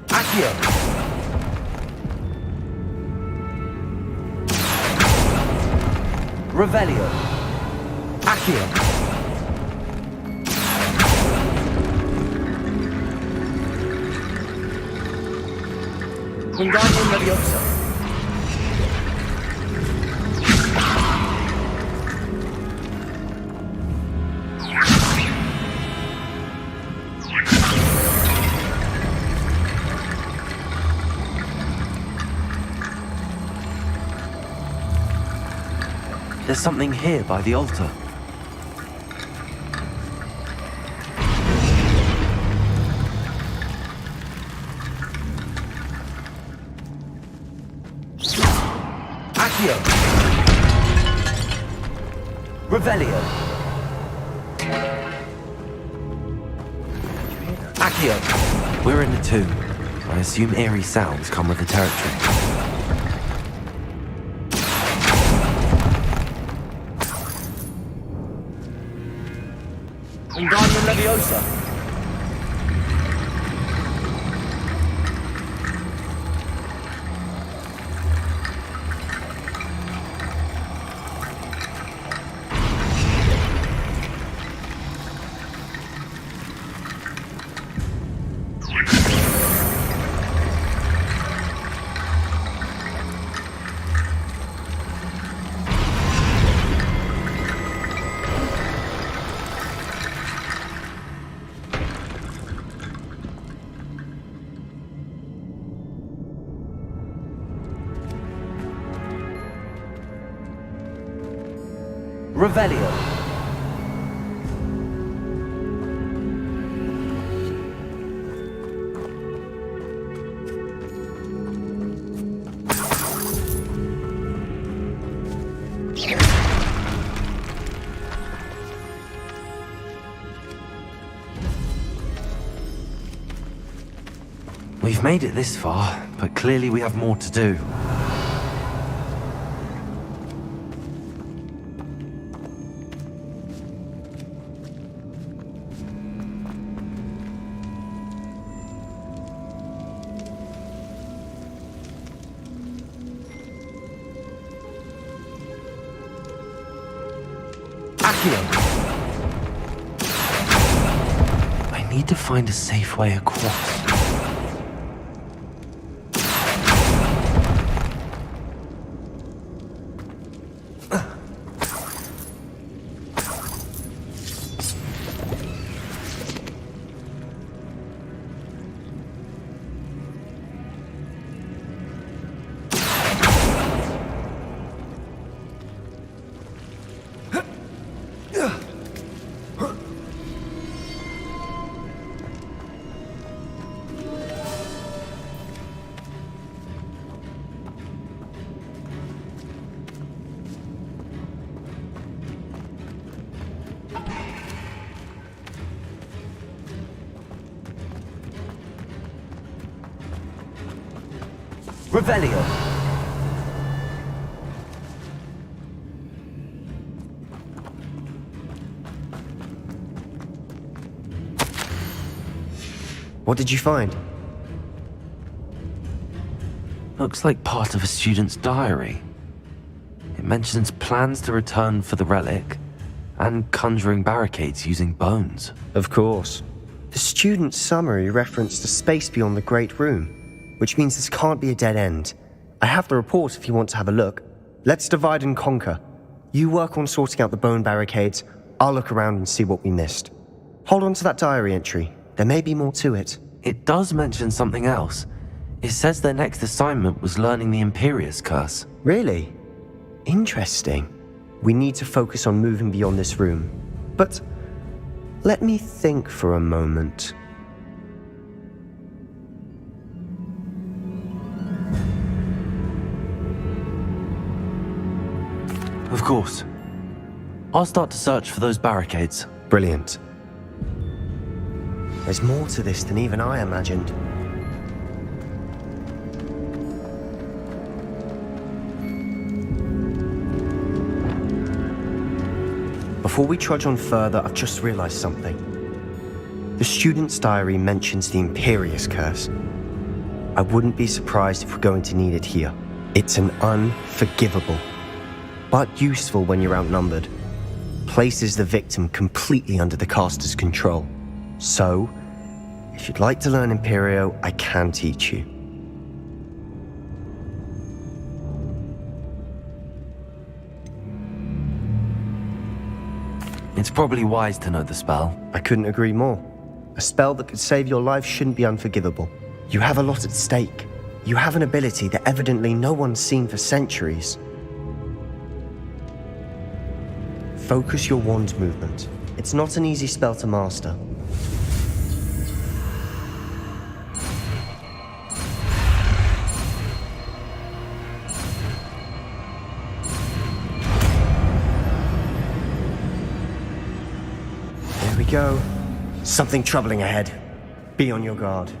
Accio. Revelio. Accio. Wingardium Leviosa. There's something here by the altar. Accio. Revelio. Accio. We're in the tomb. I assume eerie sounds come with the territory. Wingardium Leviosa. Revelio. We've made it this far, but clearly we have more to do. I need to find a safe way across. Revelio. What did you find? Looks like part of a student's diary. It mentions plans to return for the relic and conjuring barricades using bones. Of course. The student's summary referenced a space beyond the Great Room, which means this can't be a dead end. I have the report if you want to have a look. Let's divide and conquer. You work on sorting out the bone barricades, I'll look around and see what we missed. Hold on to that diary entry. There may be more to it. It does mention something else. It says their next assignment was learning the Imperius Curse. Really? Interesting. We need to focus on moving beyond this room. But let me think for a moment. Of course. I'll start to search for those barricades. Brilliant. There's more to this than even I imagined. Before we trudge on further, I've just realized something. The student's diary mentions the Imperius Curse. I wouldn't be surprised if we're going to need it here. It's an unforgivable, but useful when you're outnumbered. Places the victim completely under the caster's control. So, if you'd like to learn Imperio, I can teach you. It's probably wise to know the spell. I couldn't agree more. A spell that could save your life shouldn't be unforgivable. You have a lot at stake. You have an ability that evidently no one's seen for centuries. Focus your wand movement. It's not an easy spell to master. There we go. Something troubling ahead. Be on your guard.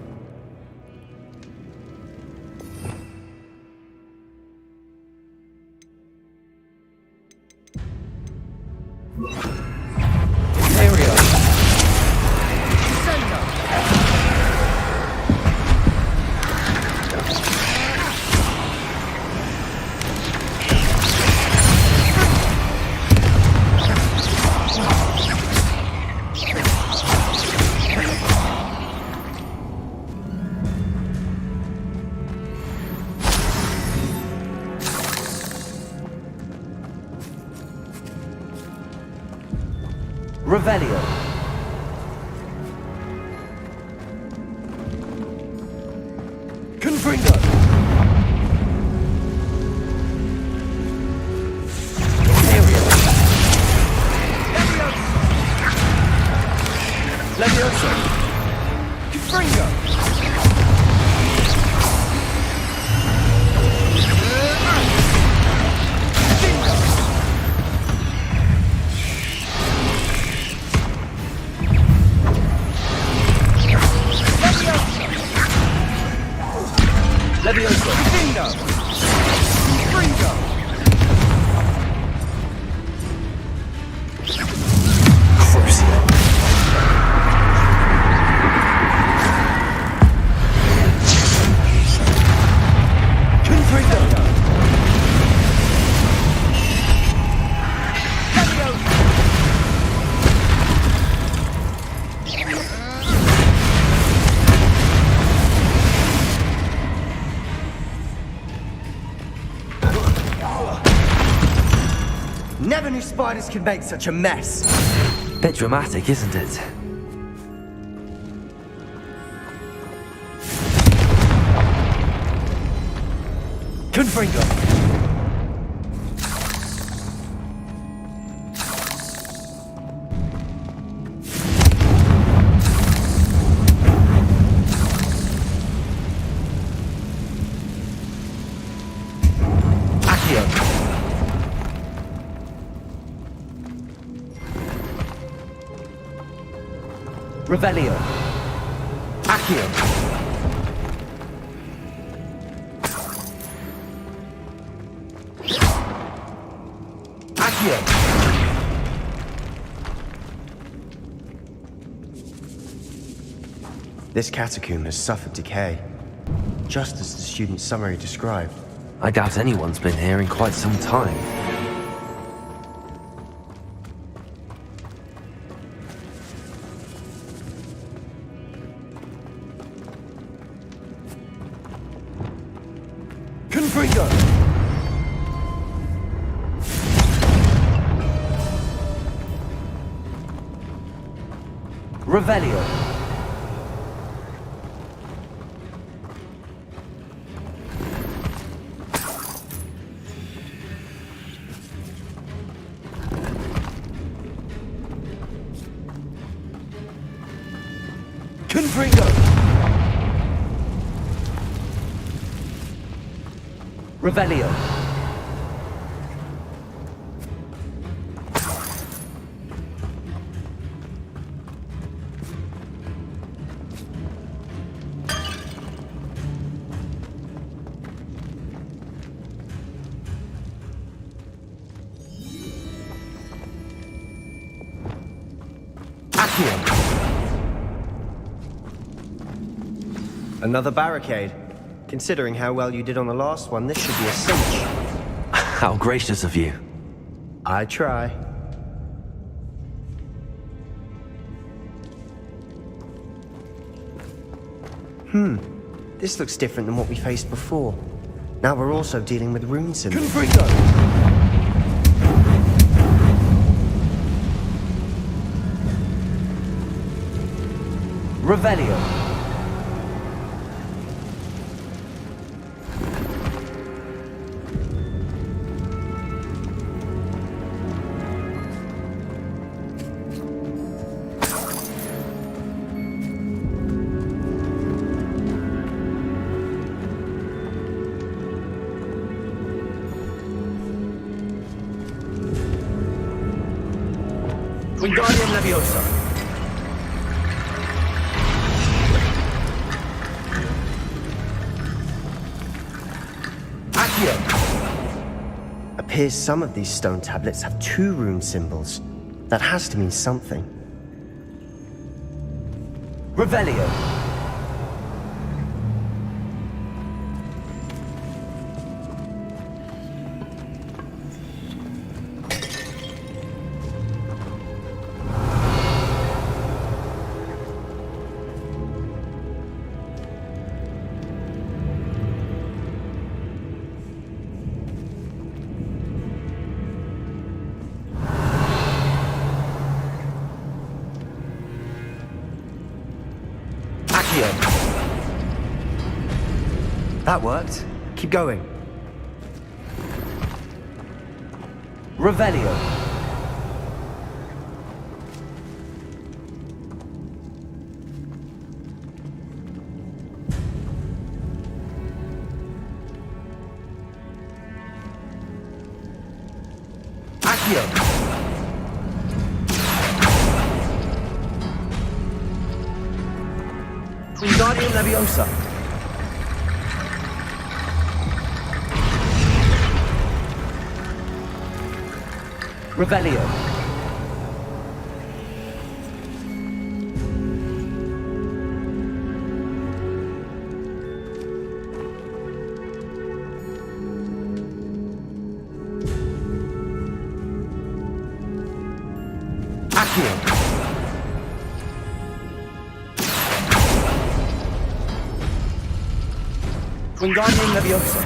Revelio. Confringo. Levioso. Confringo. Levioso. Bingo. Bingo. Crucio. Confringo. Never knew spiders could make such a mess. Bit dramatic, isn't it? Confringo. Revelio. Accio. Accio. This catacomb has suffered decay, just as the student's summary described. I doubt anyone's been here in quite some time. Confringo! Revelio. Confringo. Revelio. Another barricade. Considering how well you did on the last one, this should be a cinch. How gracious of you. I try. This looks different than what we faced before. Now we're also dealing with rune symbols. Confringo. Revelio. Wingardium Leviosa. Accio. Appears some of these stone tablets have 2 rune symbols. That has to mean something. Revelio. That worked. Keep going. Revelio. Accio. Wingardium Leviosa. Revelio. Accio. Wingardium Leviosa.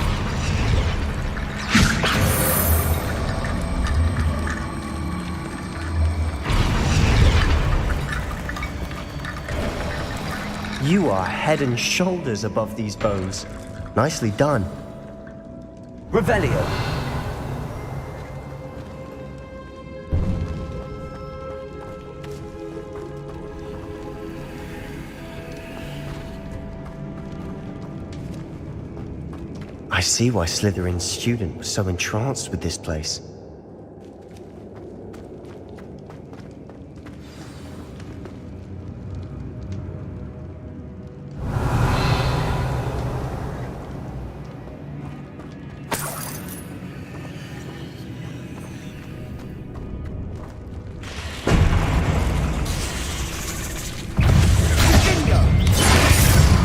You are head and shoulders above these bones. Nicely done. Revelio. I see why Slytherin's student was so entranced with this place.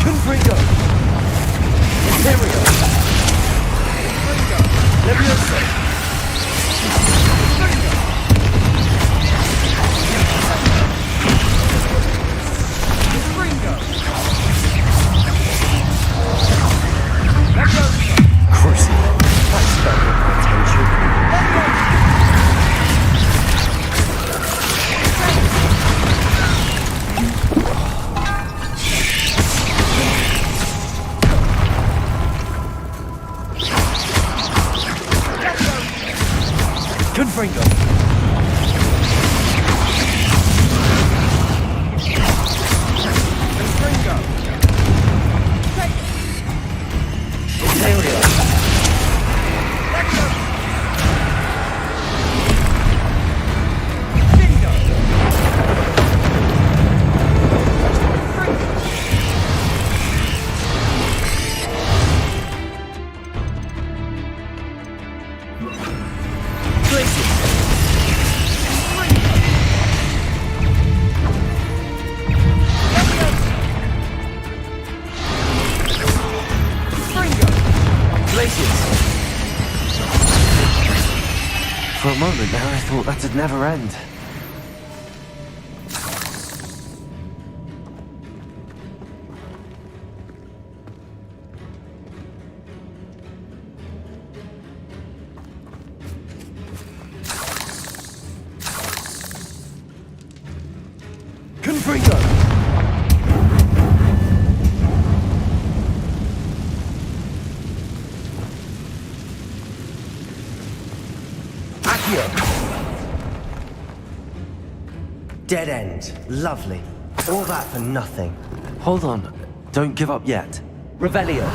Confringo. Imperio. Leviosa. Crucible. That's better potential. For a moment there, I thought that'd never end. Confringo! Dead end. Lovely. All that for nothing. Hold on. Don't give up yet. Revelio.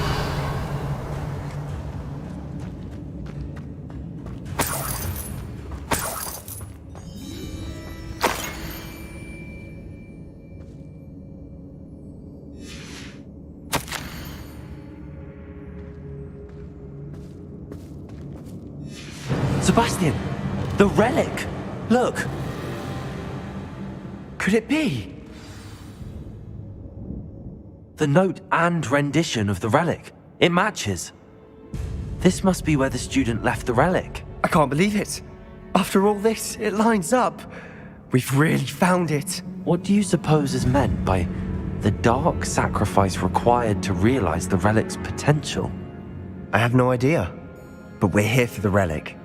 Sebastian! The relic! Look! Could it be? The note and rendition of the relic. It matches. This must be where the student left the relic. I can't believe it. After all this, it lines up. We've really found it. What do you suppose is meant by the dark sacrifice required to realize the relic's potential? I have no idea. But we're here for the relic.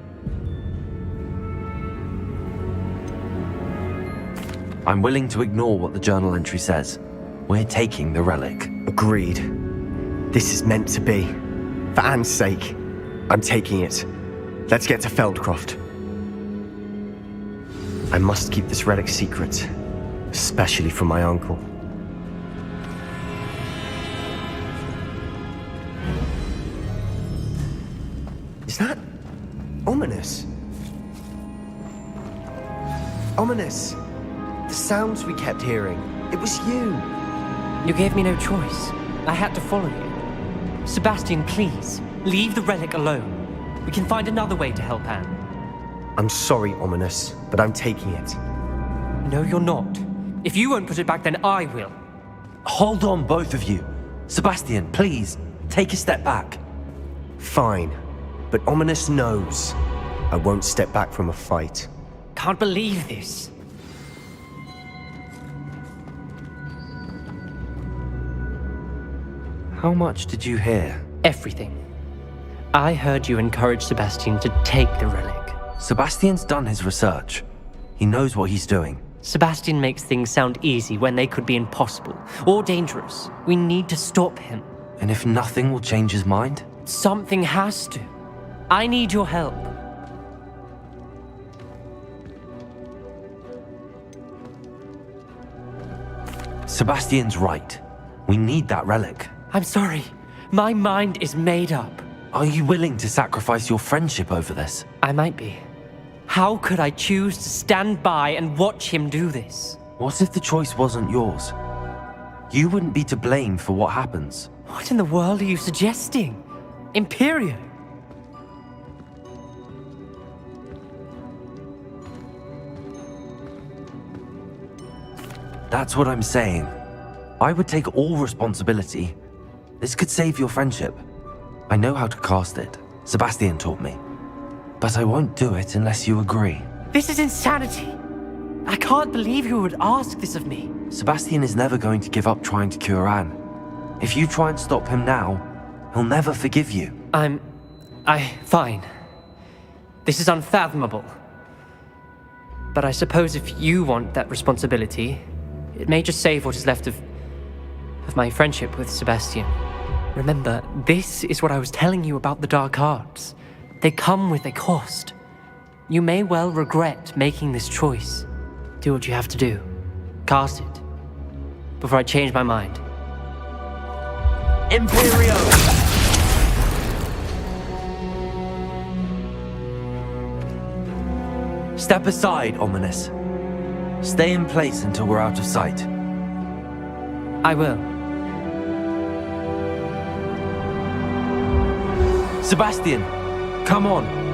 I'm willing to ignore what the journal entry says. We're taking the relic. Agreed. This is meant to be. For Anne's sake, I'm taking it. Let's get to Feldcroft. I must keep this relic secret, especially from my uncle. Is that ominous? Ominous. The sounds we kept hearing. It was you. You gave me no choice. I had to follow you. Sebastian, please, leave the relic alone. We can find another way to help Anne. I'm sorry, Ominous, but I'm taking it. No, you're not. If you won't put it back, then I will. Hold on, both of you. Sebastian, please, take a step back. Fine, but Ominous knows I won't step back from a fight. Can't believe this. How much did you hear? Everything. I heard you encourage Sebastian to take the relic. Sebastian's done his research. He knows what he's doing. Sebastian makes things sound easy when they could be impossible or dangerous. We need to stop him. And if nothing will change his mind? Something has to. I need your help. Sebastian's right. We need that relic. I'm sorry. My mind is made up. Are you willing to sacrifice your friendship over this? I might be. How could I choose to stand by and watch him do this? What if the choice wasn't yours? You wouldn't be to blame for what happens. What in the world are you suggesting? Imperio? That's what I'm saying. I would take all responsibility. This could save your friendship. I know how to cast it. Sebastian taught me. But I won't do it unless you agree. This is insanity. I can't believe you would ask this of me. Sebastian is never going to give up trying to cure Anne. If you try and stop him now, he'll never forgive you. Fine. This is unfathomable. But I suppose if you want that responsibility, it may just save what is left of my friendship with Sebastian. Remember, this is what I was telling you about the dark arts. They come with a cost. You may well regret making this choice. Do what you have to do. Cast it. Before I change my mind. Imperio! Step aside, Ominous. Stay in place until we're out of sight. I will. Sebastian, come on.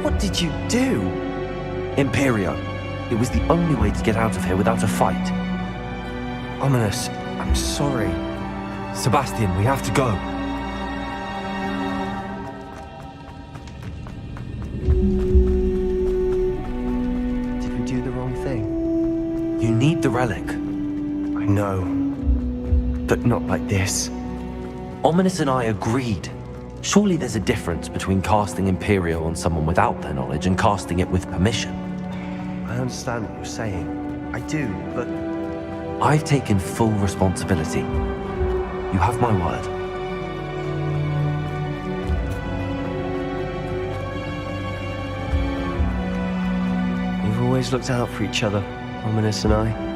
What did you do? Imperio. It was the only way to get out of here without a fight. Ominous, I'm sorry. Sebastian, we have to go. Did we do the wrong thing? You need the relic. I know. But not like this. Ominous and I agreed. Surely there's a difference between casting Imperio on someone without their knowledge and casting it with permission. I understand what you're saying. I do, but... I've taken full responsibility. You have my word. We've always looked out for each other, Ominous and I.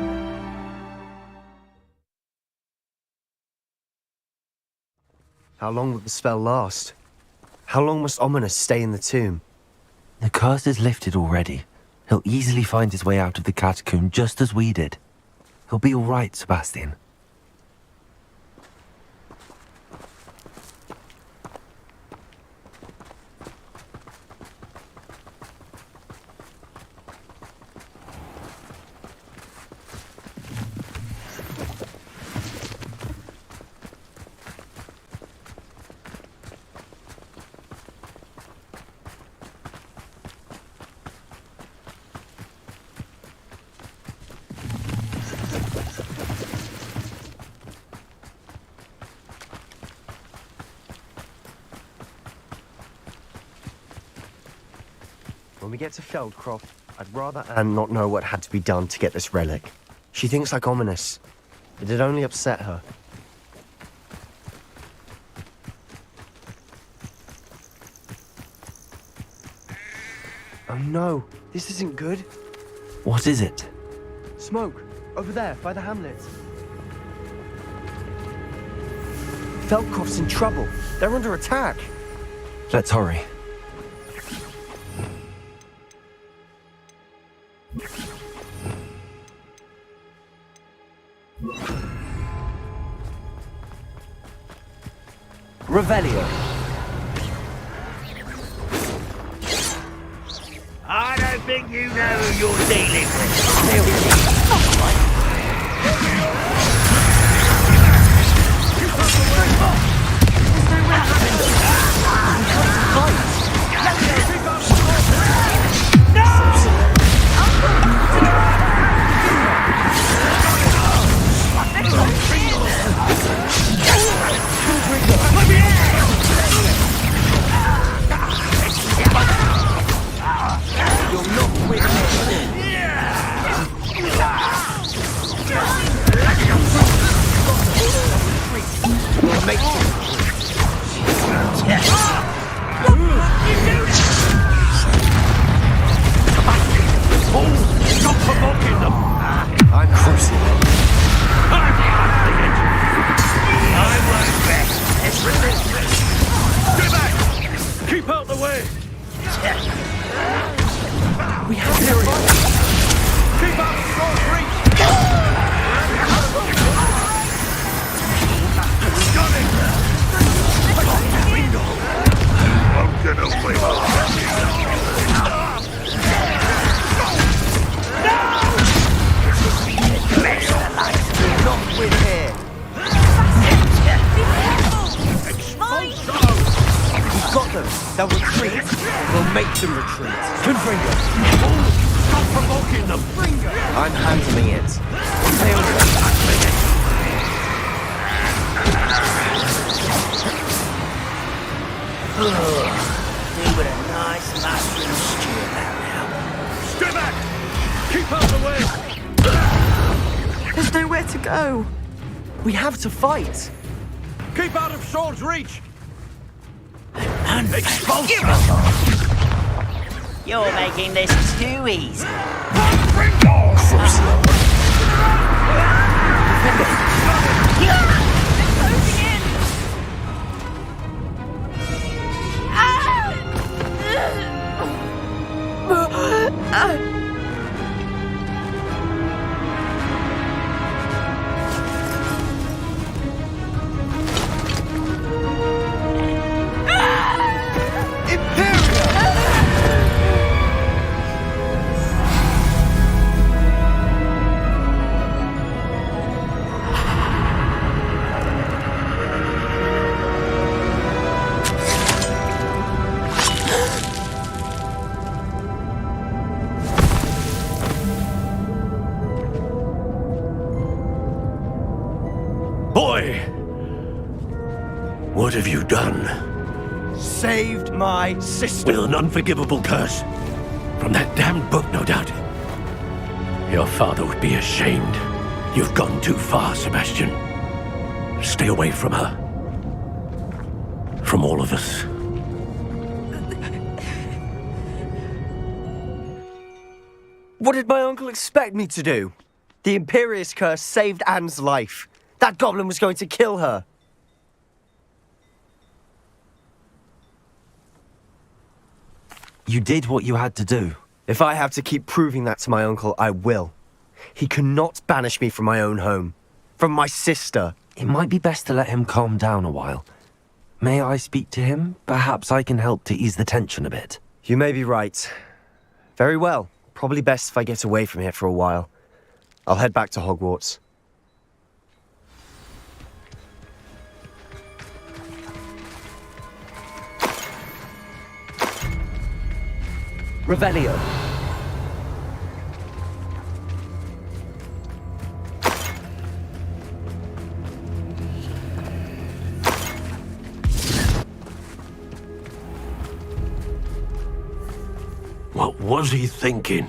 How long will the spell last? How long must Ominous stay in the tomb? The curse is lifted already. He'll easily find his way out of the catacomb just as we did. He'll be all right, Sebastian. When we get to Feldcroft, I'd rather Anne not know what had to be done to get this relic. She thinks like Ominous. It'd only upset her. Oh no, this isn't good. What is it? Smoke, over there, by the hamlet. Feldcroft's in trouble. They're under attack. Let's hurry. Revelio. I don't think you know who you're dealing with. Keep out the way! We have to fight! Keep out of Sword's reach! Got it! I'm gonna wait. Not with here. We've got them. They'll retreat. We'll make them retreat. Confringo! Stop provoking them! I'm handling it. Do with a nice mushroom stew about now. Stay back! Keep out the way! There's nowhere to go. We have to fight. Keep out of Sword's reach! Expulsion! You're making this too easy. Boy! What have you done? Saved my sister. With an unforgivable curse. From that damned book, no doubt. Your father would be ashamed. You've gone too far, Sebastian. Stay away from her. From all of us. What did my uncle expect me to do? The Imperius curse saved Anne's life. That goblin was going to kill her. You did what you had to do. If I have to keep proving that to my uncle, I will. He cannot banish me from my own home. From my sister. It might be best to let him calm down a while. May I speak to him? Perhaps I can help to ease the tension a bit. You may be right. Very well. Probably best if I get away from here for a while. I'll head back to Hogwarts. Revelio. What was he thinking?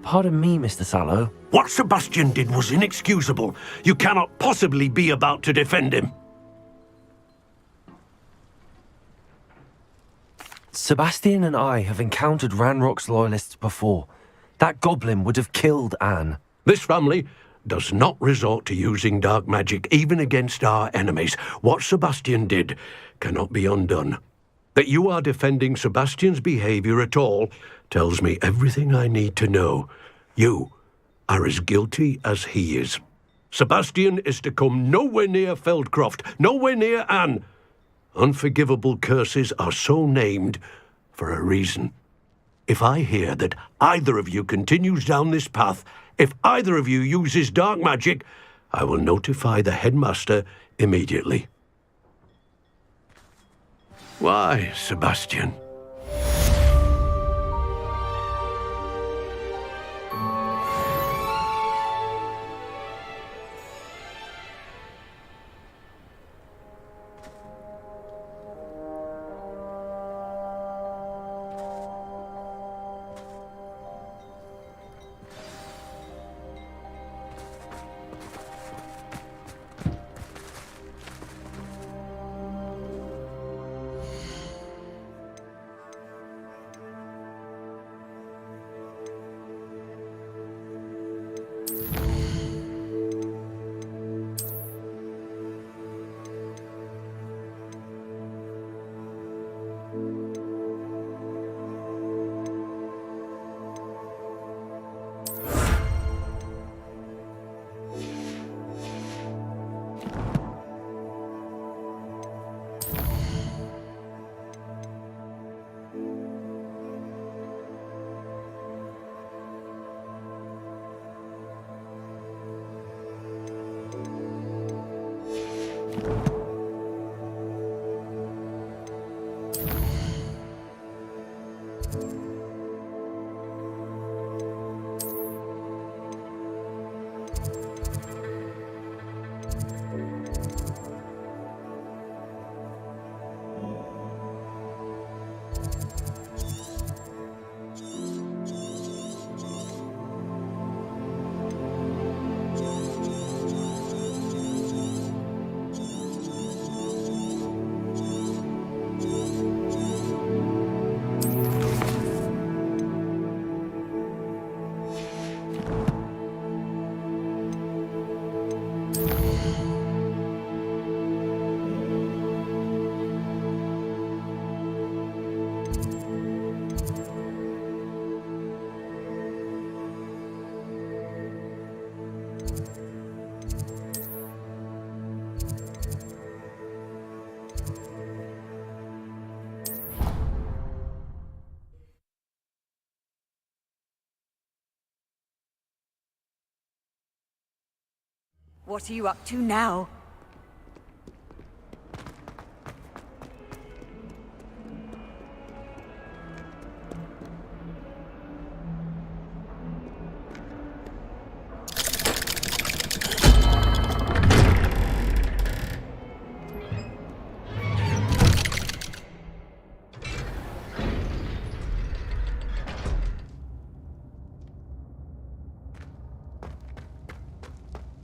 Pardon me, Mr. Sallow. What Sebastian did was inexcusable. You cannot possibly be about to defend him. Sebastian and I have encountered Ranrock's loyalists before. That goblin would have killed Anne. This family does not resort to using dark magic, even against our enemies. What Sebastian did cannot be undone. That you are defending Sebastian's behavior at all tells me everything I need to know. You are as guilty as he is. Sebastian is to come nowhere near Feldcroft, nowhere near Anne. Unforgivable curses are so named for a reason. If I hear that either of you continues down this path, if either of you uses dark magic, I will notify the headmaster immediately. Why, Sebastian? What are you up to now?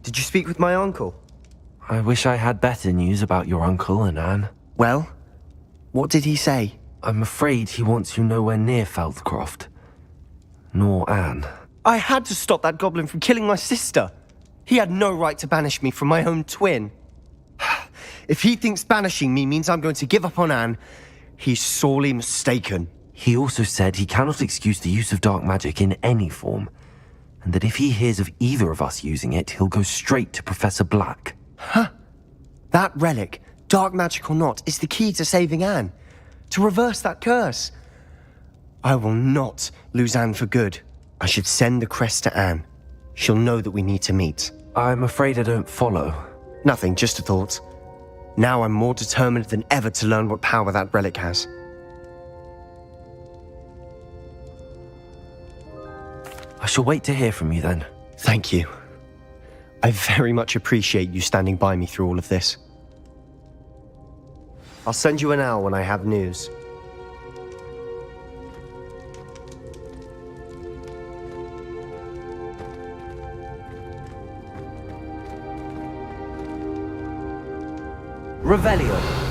Did you speak with my uncle? I wish I had better news about your uncle and Anne. Well, what did he say? I'm afraid he wants you nowhere near Feldcroft. Nor Anne. I had to stop that goblin from killing my sister. He had no right to banish me from my own twin. If he thinks banishing me means I'm going to give up on Anne, he's sorely mistaken. He also said he cannot excuse the use of dark magic in any form, and that if he hears of either of us using it, he'll go straight to Professor Black. Huh? That relic, dark magic or not, is the key to saving Anne. To reverse that curse. I will not lose Anne for good. I should send the crest to Anne. She'll know that we need to meet. I'm afraid I don't follow. Nothing, just a thought. Now I'm more determined than ever to learn what power that relic has. I shall wait to hear from you then. Thank you. I very much appreciate you standing by me through all of this. I'll send you an owl when I have news. Revelio.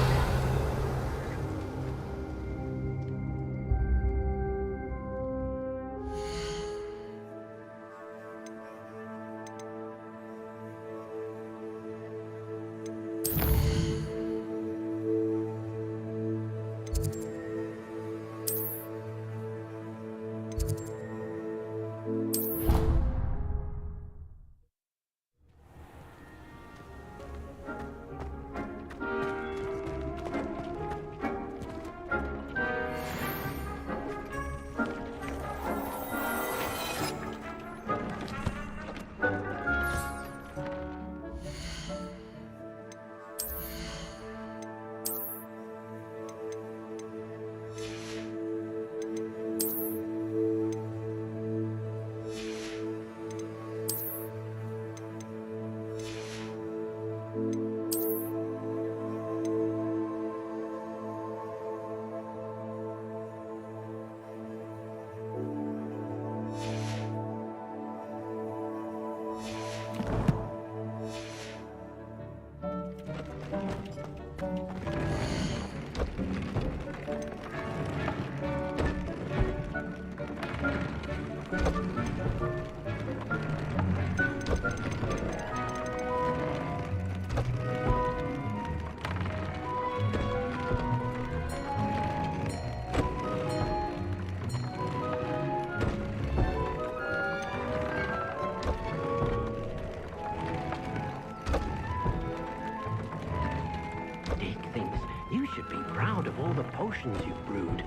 Potions you've brewed.